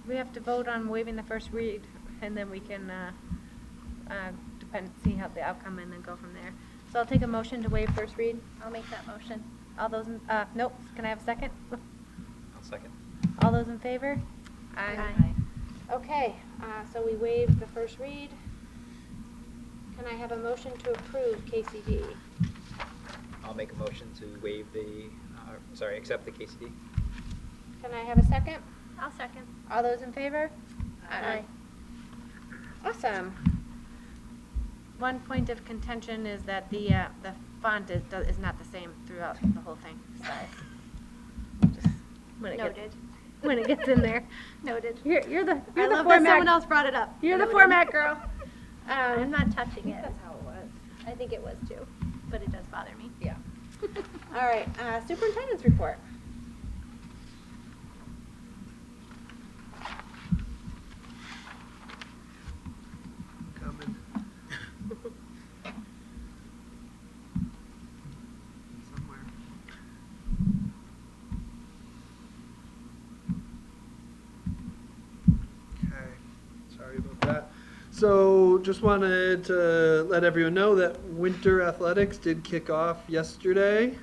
we have to vote on waiving the first read, and then we can, see how the outcome and then go from there. So I'll take a motion to waive first read. I'll make that motion. All those, nope, can I have a second? I'll second. All those in favor? Aye. Okay, so we waived the first read. Can I have a motion to approve KCD? I'll make a motion to waive accept the KCD. Can I have a second? I'll second. All those in favor? Aye. Awesome. One point of contention is that the font is not the same throughout the whole thing, size. Just when it gets- Noted. When it gets in there. Noted. You're the I love that format. someone else brought it up. You're the Noted. format girl. I'm not touching it. That's how it was. I think it was too, but it does bother me. Yeah. All right, superintendent's report. Coming. Somewhere. Okay, sorry about that. So just wanted to let everyone know that winter athletics did kick off yesterday,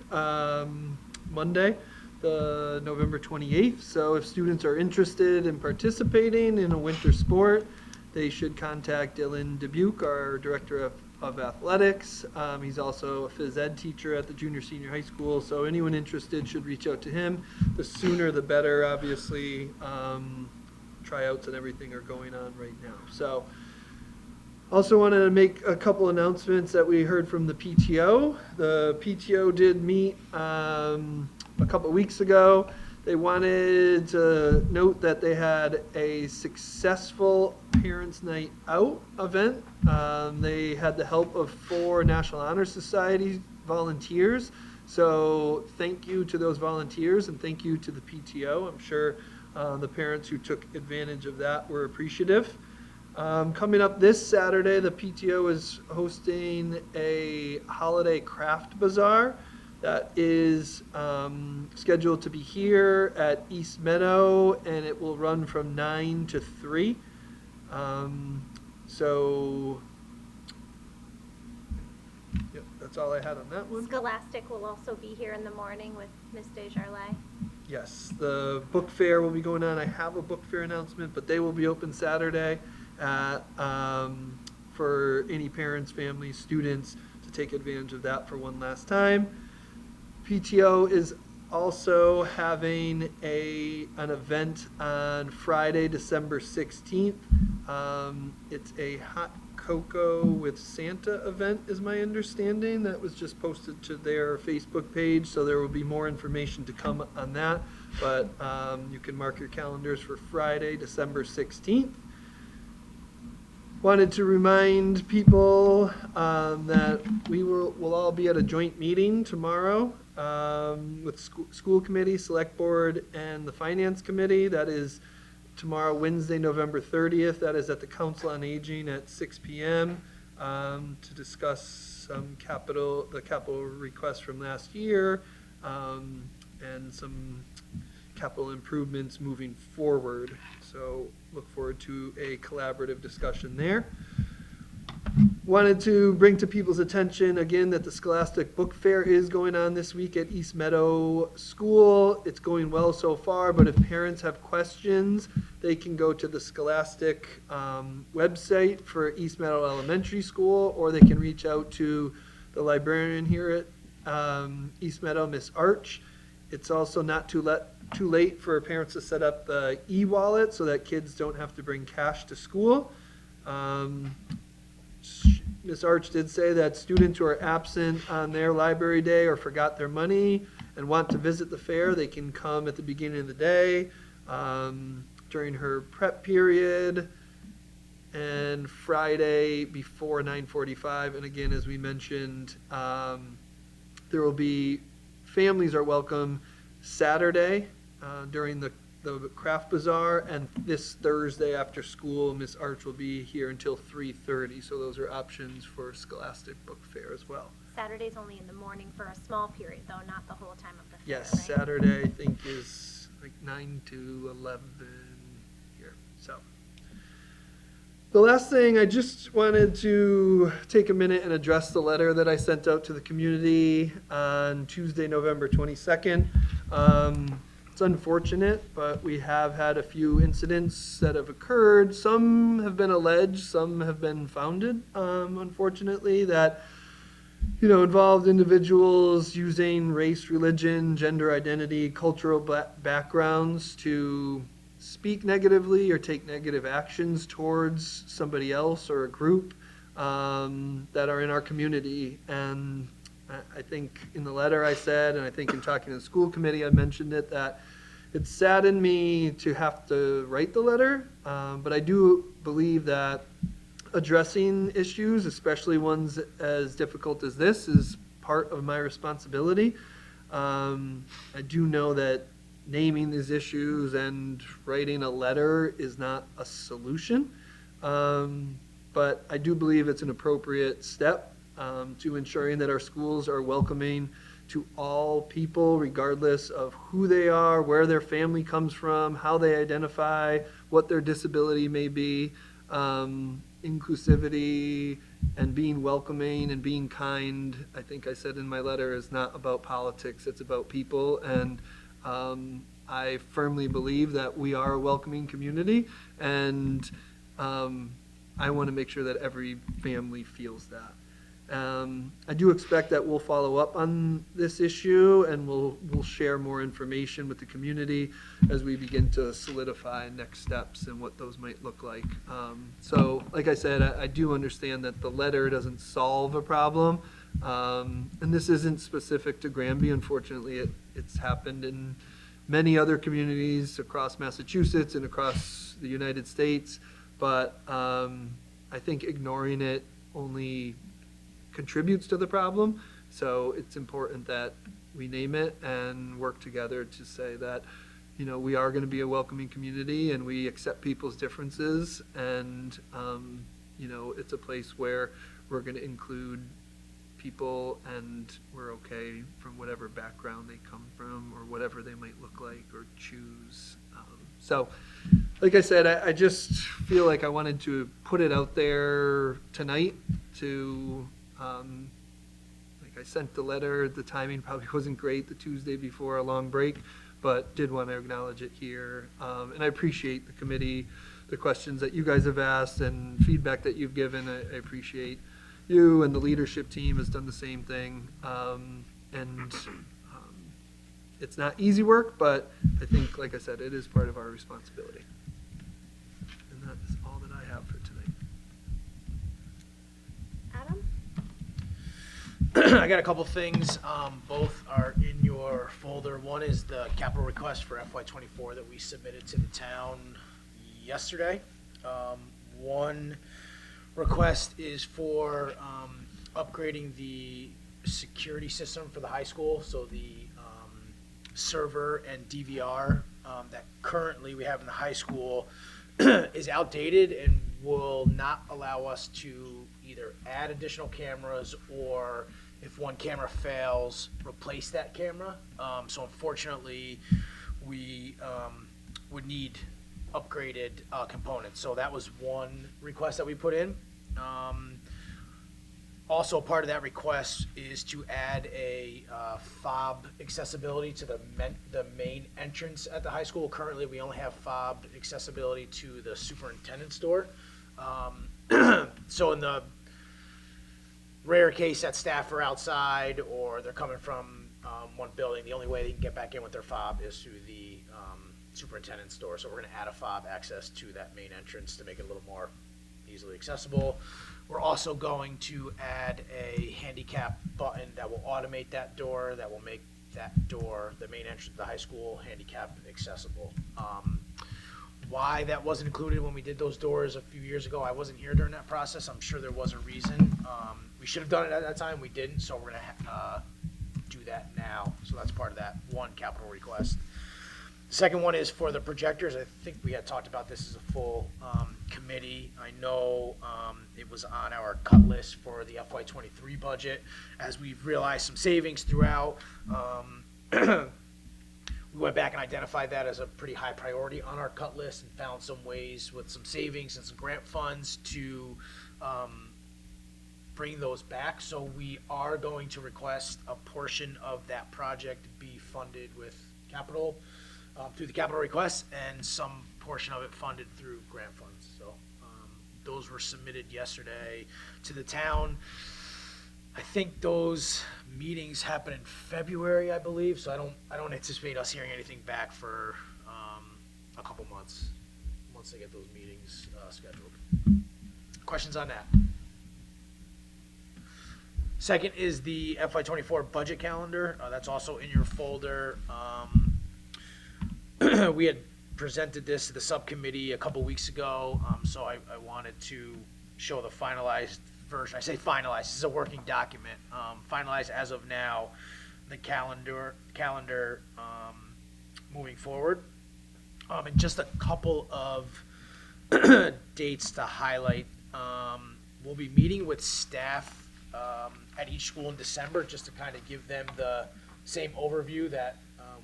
Monday, the November 28th. So if students are interested in participating in a winter sport, they should contact Dylan Dubuque, our Director of of athletics. He's also a phys ed teacher at the junior senior high school, so anyone interested should reach out to him. The sooner the better, obviously. Tryouts and everything are going on right now. So also wanted to make a couple announcements that we heard from the PTO. The PTO did meet a couple weeks ago. They wanted to note that they had a successful Parents' Night Out event. They had the help of 4 National Honor Society volunteers. So thank you to those volunteers and thank you to the PTO. I'm sure the parents who took advantage of that were appreciative. Coming up this Saturday, the PTO is hosting a holiday craft bazaar that is scheduled to be here at East Meadow, and it will run from 9 to 3. So, yep, that's all I had on that one. Scholastic will also be here in the morning with Ms. Desjardins. Yes, the book fair will be going on. I have a book fair announcement, but they will be open Saturday at, for any parents, families, students to take advantage of that for one last time. PTO is also having an event on Friday, December 16th. It's a hot cocoa with Santa event, is my understanding. That was just posted to their Facebook page, so there will be more information to come on that. But you can mark your calendars for Friday, December 16th. Wanted to remind people that we'll all be at a joint meeting tomorrow with school committee, select board, and the finance committee. That is tomorrow, Wednesday, November 30th. That is at the Council on Aging at 6 p.m. To discuss the capital request from last year and some capital improvements moving forward. So look forward to a collaborative discussion there. Wanted to bring to people's attention again that the Scholastic Book Fair is going on this week at East Meadow School. It's going well so far, but if parents have questions, they can go to the Scholastic website for East Meadow Elementary School, or they can reach out to the librarian here at East Meadow, Miss Arch. It's also not too late for parents to set up the e-wallet so that kids don't have to bring cash to school. Ms. Arch did say that students who are absent on their library day or forgot their money and want to visit the fair, they can come at the beginning of the day during her prep period and Friday before 9:45. And again, as we mentioned, there will be families are welcome Saturday during the craft bazaar, and this Thursday after school, Miss Arch will be here until 3:30. So those are options for Scholastic Book Fair as well. Saturday's only in the morning for a small period, though, not the whole time of the fair, Yes, right? Saturday I think is like 9 to 11 here. So the last thing, I just wanted to take a minute and address the letter that I sent out to the community on Tuesday, November 22nd. It's unfortunate, but we have had a few incidents that have occurred. Some have been alleged, some have been founded, unfortunately, that involved individuals using race, religion, gender identity, cultural backgrounds to speak negatively or take negative actions towards somebody else or a group that are in our community. And I think in the letter I said, and I think in talking to the school committee I mentioned it, that it saddened me to have to write the letter, but I do believe that addressing issues, especially ones as difficult as this, is part of my responsibility. I do know that naming these issues and writing a letter is not a solution, but I do believe it's an appropriate step to ensuring that our schools are welcoming to all people, regardless of who they are, where their family comes from, how they identify, what their disability may be. Inclusivity and being welcoming and being kind, I think I said in my letter, is not about politics, it's about people. And I firmly believe that we are a welcoming community, and I want to make sure that every family feels that. I do expect that we'll follow up on this issue, and we'll share more information with the community as we begin to solidify next steps and what those might look like. So, like I said, I do understand that the letter doesn't solve a problem, and this isn't specific to Granby. Unfortunately, it's happened in many other communities across Massachusetts and across the United States, but I think ignoring it only contributes to the problem. So it's important that we name it and work together to say that, you know, we are going to be a welcoming community and we accept people's differences, and you know, it's a place where we're going to include people and we're okay from whatever background they come from or whatever they might look like or choose. So, like I said, I just feel like I wanted to put it out there tonight to, like I sent the letter, the timing probably wasn't great, the Tuesday before a long break, but did want to acknowledge it here. And I appreciate the committee, the questions that you guys have asked and feedback that you've given. I appreciate you, and the leadership team has done the same thing. It's not easy work, but I think, like I said, it is part of our responsibility. And that is all that I have for tonight. Adam? I got a couple things. Both are in your folder. One is the capital request for FY24 that we submitted to the town yesterday. One request is for upgrading the security system for the high school. So the server and DVR that currently we have in the high school is outdated and will not allow us to either add additional cameras or, if one camera fails, replace that camera. So unfortunately, we would need upgraded components. So that was one request that we put in. Also, part of that request is to add a fob accessibility to the main entrance at the high school. Currently, we only have fob accessibility to the superintendent's door. So in the rare case that staff are outside or they're coming from one building, the only way they can get back in with their fob is through the superintendent's door. So we're going to add a fob access to that main entrance to make it a little more easily accessible. We're also going to add a handicap button that will automate that door, that will make that door, the main entrance of the high school, handicap accessible. Why that wasn't included when we did those doors a few years ago, I wasn't here during that process. I'm sure there was a reason. We should have done it at that time. We didn't, so we're going to do that now. So that's part of that one capital request. The second one is for the projectors. I think we had talked about this as a full committee. I know it was on our cut list for the FY23 budget. As we've realized some savings throughout, we went back and identified that as a pretty high priority on our cut list and found some ways with some savings and some grant funds to bring those back. So we are going to request a portion of that project be funded with capital, through the capital request, and some portion of it funded through grant funds. So those were submitted yesterday to the town. I think those meetings happen in February, I believe. So I don't anticipate us hearing anything back for a couple months once they get those meetings scheduled. Questions on that? Second is the FY24 budget calendar. That's also in your folder. We had presented this to the subcommittee a couple weeks ago, so I wanted to show the finalized version. I say finalized, this is a working document. Finalized as of now, the calendar moving forward. And just a couple of dates to highlight. We'll be meeting with staff at each school in December just to kind of give them the same overview that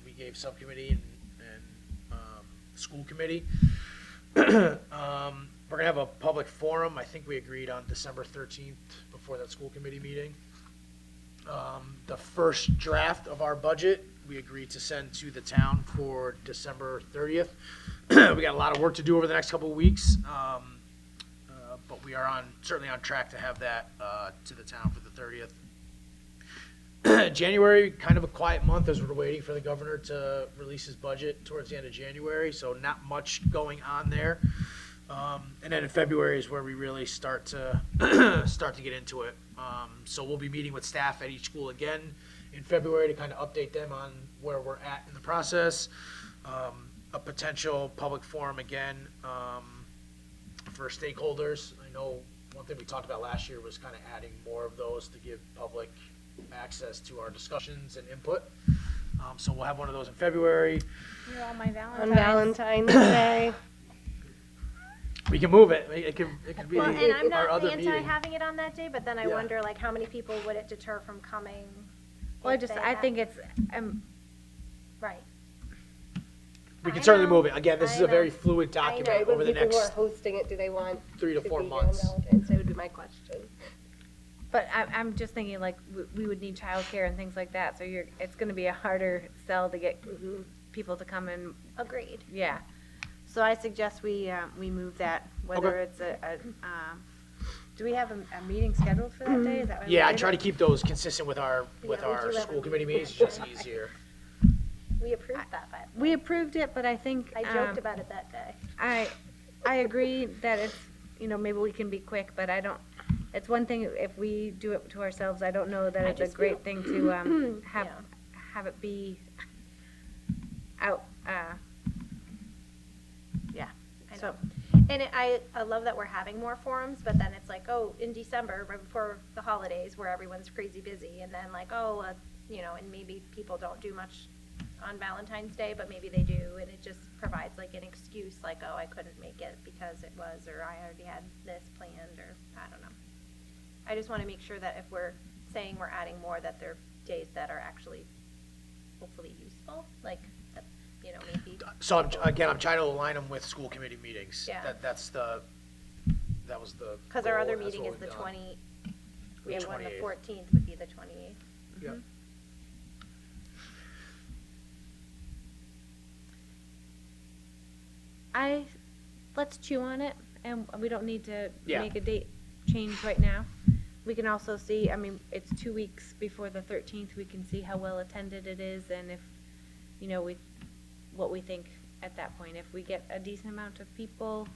we gave subcommittee and school committee. We're gonna have a public forum. I think we agreed on December 13th before that school committee meeting. The first draft of our budget we agreed to send to the town for December 30th. We got a lot of work to do over the next couple of weeks, but we are certainly on track to have that to the town for the 30th. January, kind of a quiet month as we're waiting for the governor to release his budget towards the end of January, so not much going on there. And then in February is where we really start to get into it. So we'll be meeting with staff at each school again in February to kind of update them on where we're at in the process. A potential public forum again for stakeholders. I know one thing we talked about last year was kind of adding more of those to give public access to our discussions and input. So we'll have one of those in February. You're all my On Valentine's. Valentine's Day. We can move it. It could be Well, and I'm our not other anti meeting. having it on that day, but then I Yeah. wonder, like, how many people would it deter from coming? Well, if they I had- think it's, Right. We can I certainly know. move it. Again, this is I a very know. fluid I know. document over the People who are next hosting it, do they want 3 to 4 be on months. Valentine's Day would be my question. but I'm just thinking like we would need childcare and things like that, so it's gonna be a harder sell to get people to come in. Agreed. Yeah. So I suggest we move that, whether Okay. it's do we have a meeting scheduled for that day? Is that what Yeah, I we try to did? keep those consistent with our Yeah, we do have school a committee meeting. meetings. It's just easier. We approved that, by the way. We approved it, but I think. I joked about it that day. I agree that it's, maybe we can be quick, but I don't, it's one thing if we do it to ourselves, I don't know that I it's a just great feel- thing to, have, Yeah. have it be out, yeah. I So, know. And I love that we're having more forums, but then it's like, oh, in December, right before the holidays, where everyone's crazy busy, and then like, and maybe people don't do much on Valentine's Day, but maybe they do, and it just provides like an excuse, like, oh, I couldn't make it because it was, or I already had this planned, or I don't know. I just want to make sure that if we're saying we're adding more, that they're days that are actually hopefully useful, like, that, maybe. So I'm trying to align them with school committee meetings. Yeah. That was the. Because our other goal. That's meeting what is the we've done. we have The one the 28th. 14th would be the 28th. Yep. let's chew on it, and we don't need to Yeah. make a date change right now. We can also see, it's 2 weeks before the 13th, we can see how well attended it is, and if, what we think at that point. If we get a decent amount of people,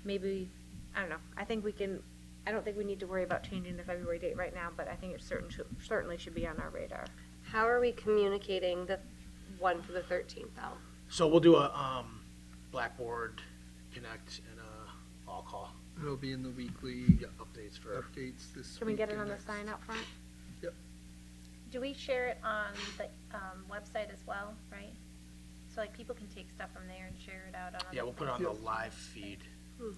maybe, I don't know, I don't think we need to worry about changing the February date right now, but I think it certainly should be on our radar. How are we communicating the one for the 13th though? So we'll do a Blackboard Connect and a all call It'll be in the weekly updates for. updates this week. Can we get it and on the next. sign out front? Yep. Do we share it on the website as well, right? So like people can take stuff from there and share it out on. Yeah, we'll put it on Yep. the live feed.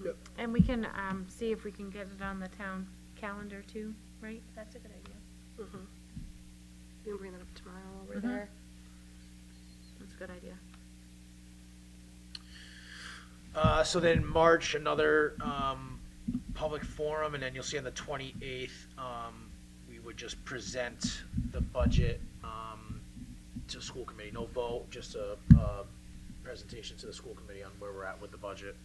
Yep. And we can, see if we can get it on the town calendar too, right? That's a good idea. Mm-hmm. You can bring that up tomorrow while we're Mhm. there. That's a good idea. So then March, another public forum, and then you'll see on the 28th, we would just present the budget to school committee. No vote, just a presentation to the school committee on where we're at with the budget.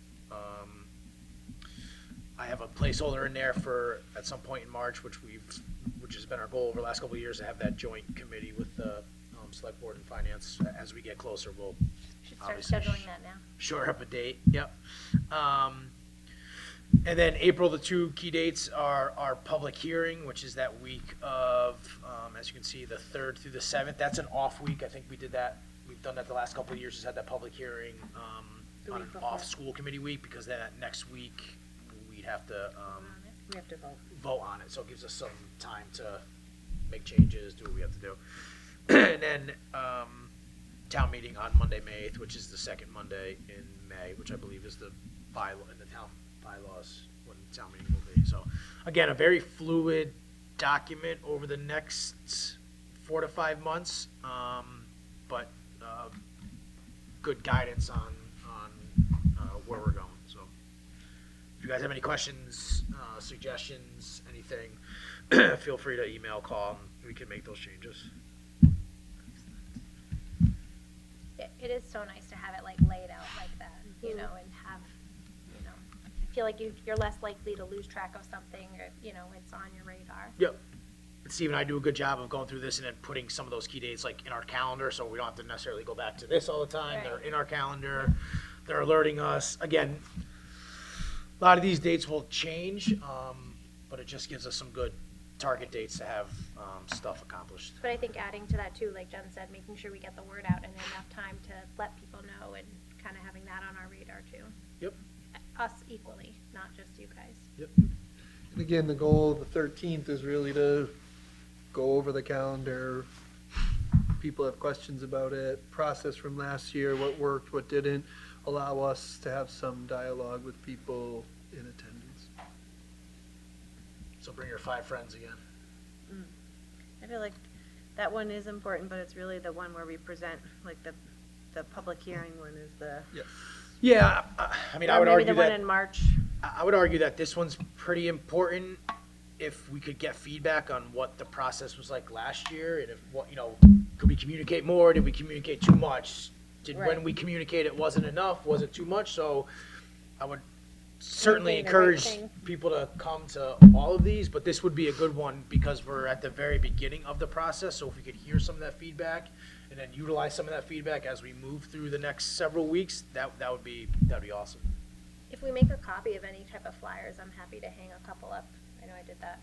I have a placeholder in there for at some point in March, which has been our goal over the last couple of years, to have that joint committee with the select board and finance. As we get closer, we'll Should start obviously scheduling that now. shore up a date. Yep. And then April, the 2 key dates are our public hearing, which is that week of, as you can see, the 3rd through the 7th. That's an off week. I think we did that. We've done that the last couple of years, has had that public hearing The on week an before. off school committee week, because then that next week, we'd have to We have to vote. vote on it. So it gives us some time to make changes, do what we have to do. And then town meeting on Monday, May 8th, which is the second Monday in May, which I believe is the bylaw in the town bylaws when the town meeting will be. So again, a very fluid document over the next 4 to 5 months, but good guidance on where we're going. So if you guys have any questions, suggestions, anything, feel free to email, call, and we can make those changes. It is so nice to have it like laid out like that, and have, I feel like you're less likely to lose track of something, or, it's on your radar. Yep. Steve and I do a good job of going through this and then putting some of those key dates like in our calendar, so we don't have to necessarily go back to this all the time. They're Right. in our calendar. They're alerting us. Again, a lot of these dates will change, but it just gives us some good target dates to have stuff accomplished. But I think adding to that too, like Jen said, making sure we get the word out and enough time to let people know and kind of having that on our radar too. Yep. Us equally, not just you guys. Yep. And again, the goal of the 13th is really to go over the calendar. People have questions about it, process from last year, what worked, what didn't, allow us to have some dialogue with people in attendance. So bring your 5 friends again. I feel like that one is important, but it's really the one where we present, like the public hearing one is the. Yes. Yeah, I mean, I would Or maybe argue the one that in March. I would argue that this one's pretty important if we could get feedback on what the process was like last year and if what, could we communicate more? Did we communicate too much? Did when Right. we communicate it wasn't enough? Was it too much? So I would certainly Doing the right encourage thing. people to come to all of these, but this would be a good one because we're at the very beginning of the process. So if we could hear some of that feedback and then utilize some of that feedback as we move through the next several weeks, that'd be awesome. If we make a copy of any type of flyers, I'm happy to hang a couple up. I know I did that,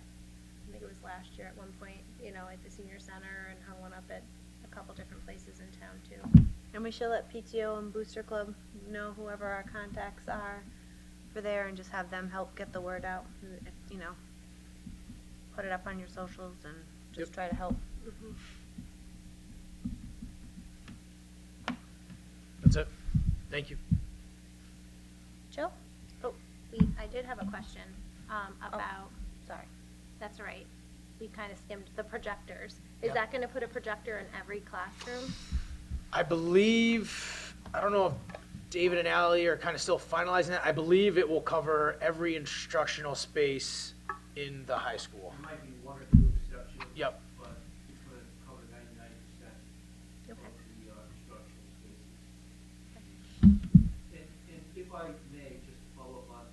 I think it was last year at one point, at the senior center and hung one up at a couple different places in town too. And we should let PTO and Booster Club know whoever our contacts are for there and just have them help get the word out. Put it up on your socials and just Yep. try to help. That's it. Thank you. Jill? Oh, I did have a question, about, Sorry. that's all right. We kind of skimmed the projectors. Is Yeah. that gonna put a projector in every classroom? I believe, I don't know if David and Ally are kind of still finalizing that. I believe it will cover every instructional space in the high school. There might be one or two exceptions. Yep. But it's going to cover 99% Okay. of the instructional spaces. And if I may, just to follow up on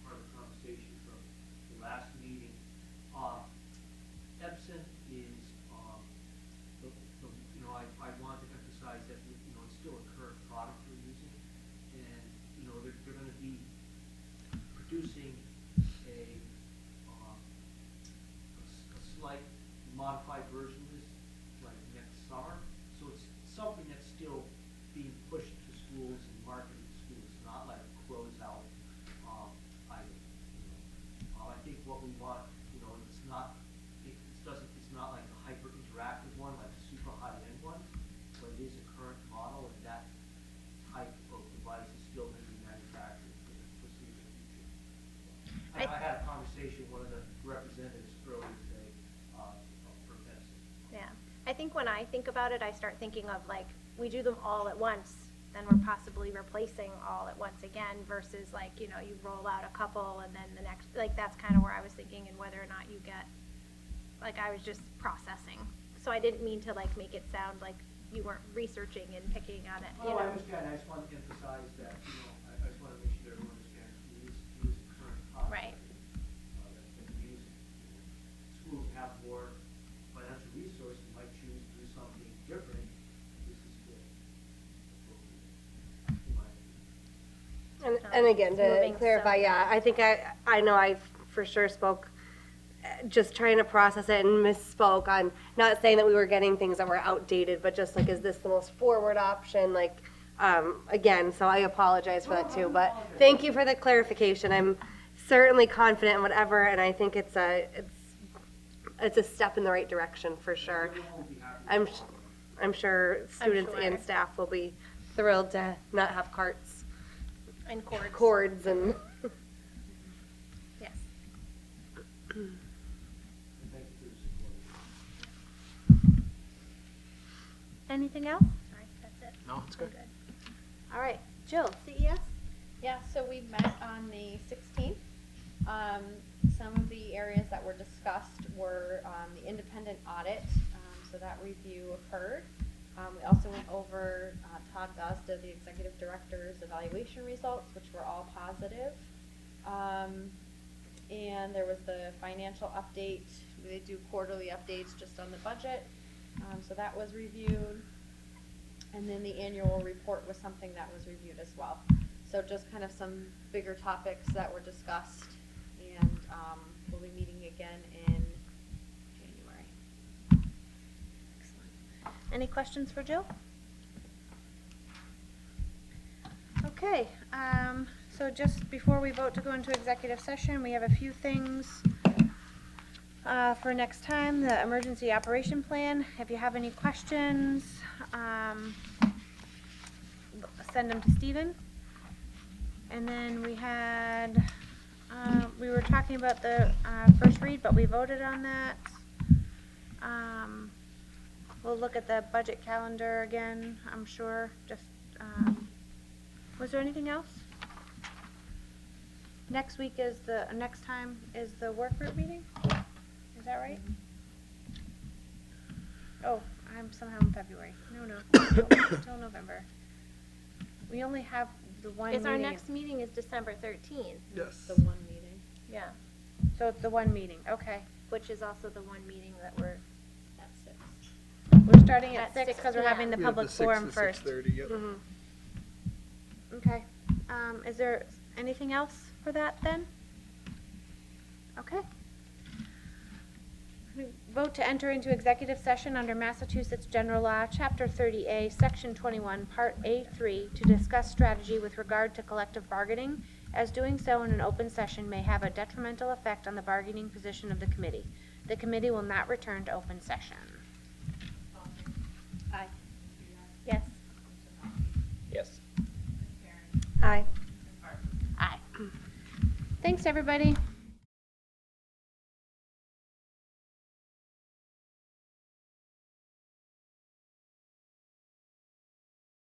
part of the conversation from the last meeting, Epson is, I want to emphasize that, it's still a current product we're using. And, they're going to be producing a slight modified version of this, like next summer. So it's something that's still being pushed to schools and marketed to schools. It's not like a closeout item. I think what we want, it's not, it's not like a hyper interactive one, like a super high end one, but it is a current model, and that type of device is still going to be manufactured for the foreseeable future. I had a conversation with one of the representatives earlier today for Pepsi. Yeah, I think when I think about it, I start thinking of like, we do them all at once, then we're possibly replacing all at once again versus like, you roll out a couple and then the next, like that's kind of where I was thinking and whether or not you get, like I was just processing. So I didn't mean to like make it sound like you weren't researching and picking on it, Oh, I understand, I just want to emphasize that, I just want to make sure everyone understands, we use the current product. Right. That's been used. Schools have more financial resources, might choose to do something different, this is good. In my opinion. And again, to Moving clarify, stuff. yeah, I think I know I for sure spoke, just trying to process it and misspoke on, not saying that we were getting things that were outdated, but just like, is this the most forward option? Like, again, so I apologize for that too, but thank you for the clarification. I'm certainly confident in whatever, and I think it's a step in the right direction for sure. Everyone will be happy. I'm sure students sure. and staff will be thrilled to not have carts, And cords. cords and. Yes. And thank you for your support. Anything else? Sorry, that's it. No, it's good. All right, Jill, CES? Yeah, so we met on the 16th. Some of the areas that were discussed were the independent audit, so that review occurred. We also went over Todd Guzda, the executive director's evaluation results, which were all positive. And there was the financial update. They do quarterly updates just on the budget. So that was reviewed. And then the annual report was something that was reviewed as well. So just kind of some bigger topics that were discussed. And we'll be meeting again in January. Excellent. Any questions for Jill? Okay, so just before we vote to go into executive session, we have a few things for next time. The emergency operation plan. If you have any questions, send them to Stephen. And then we had, we were talking about the first read, but we voted on that. We'll look at the budget calendar again, I'm sure. Just, was there anything else? Next week is next time is the work group meeting? Is that right? Oh, I'm somehow in February. No, it's still November. We only have the one meeting. Our next meeting is December 13th. Yes. The one meeting. Yeah, So it's the one meeting, okay. which is also the one meeting that we're, At 6. We're starting at At 6 6 because we're having the We have public 6 forum to first. 6:30, yep. Okay. Is there anything else for that then? Okay. Vote to enter into executive session under Massachusetts General Law, Chapter 30A, Section 21, Part A3, to discuss strategy with regard to collective bargaining, as doing so in an open session may have a detrimental effect on the bargaining position of the committee. The committee will not return to open session. Aye. yes. Yes. Aye. Aye. Thanks, everybody.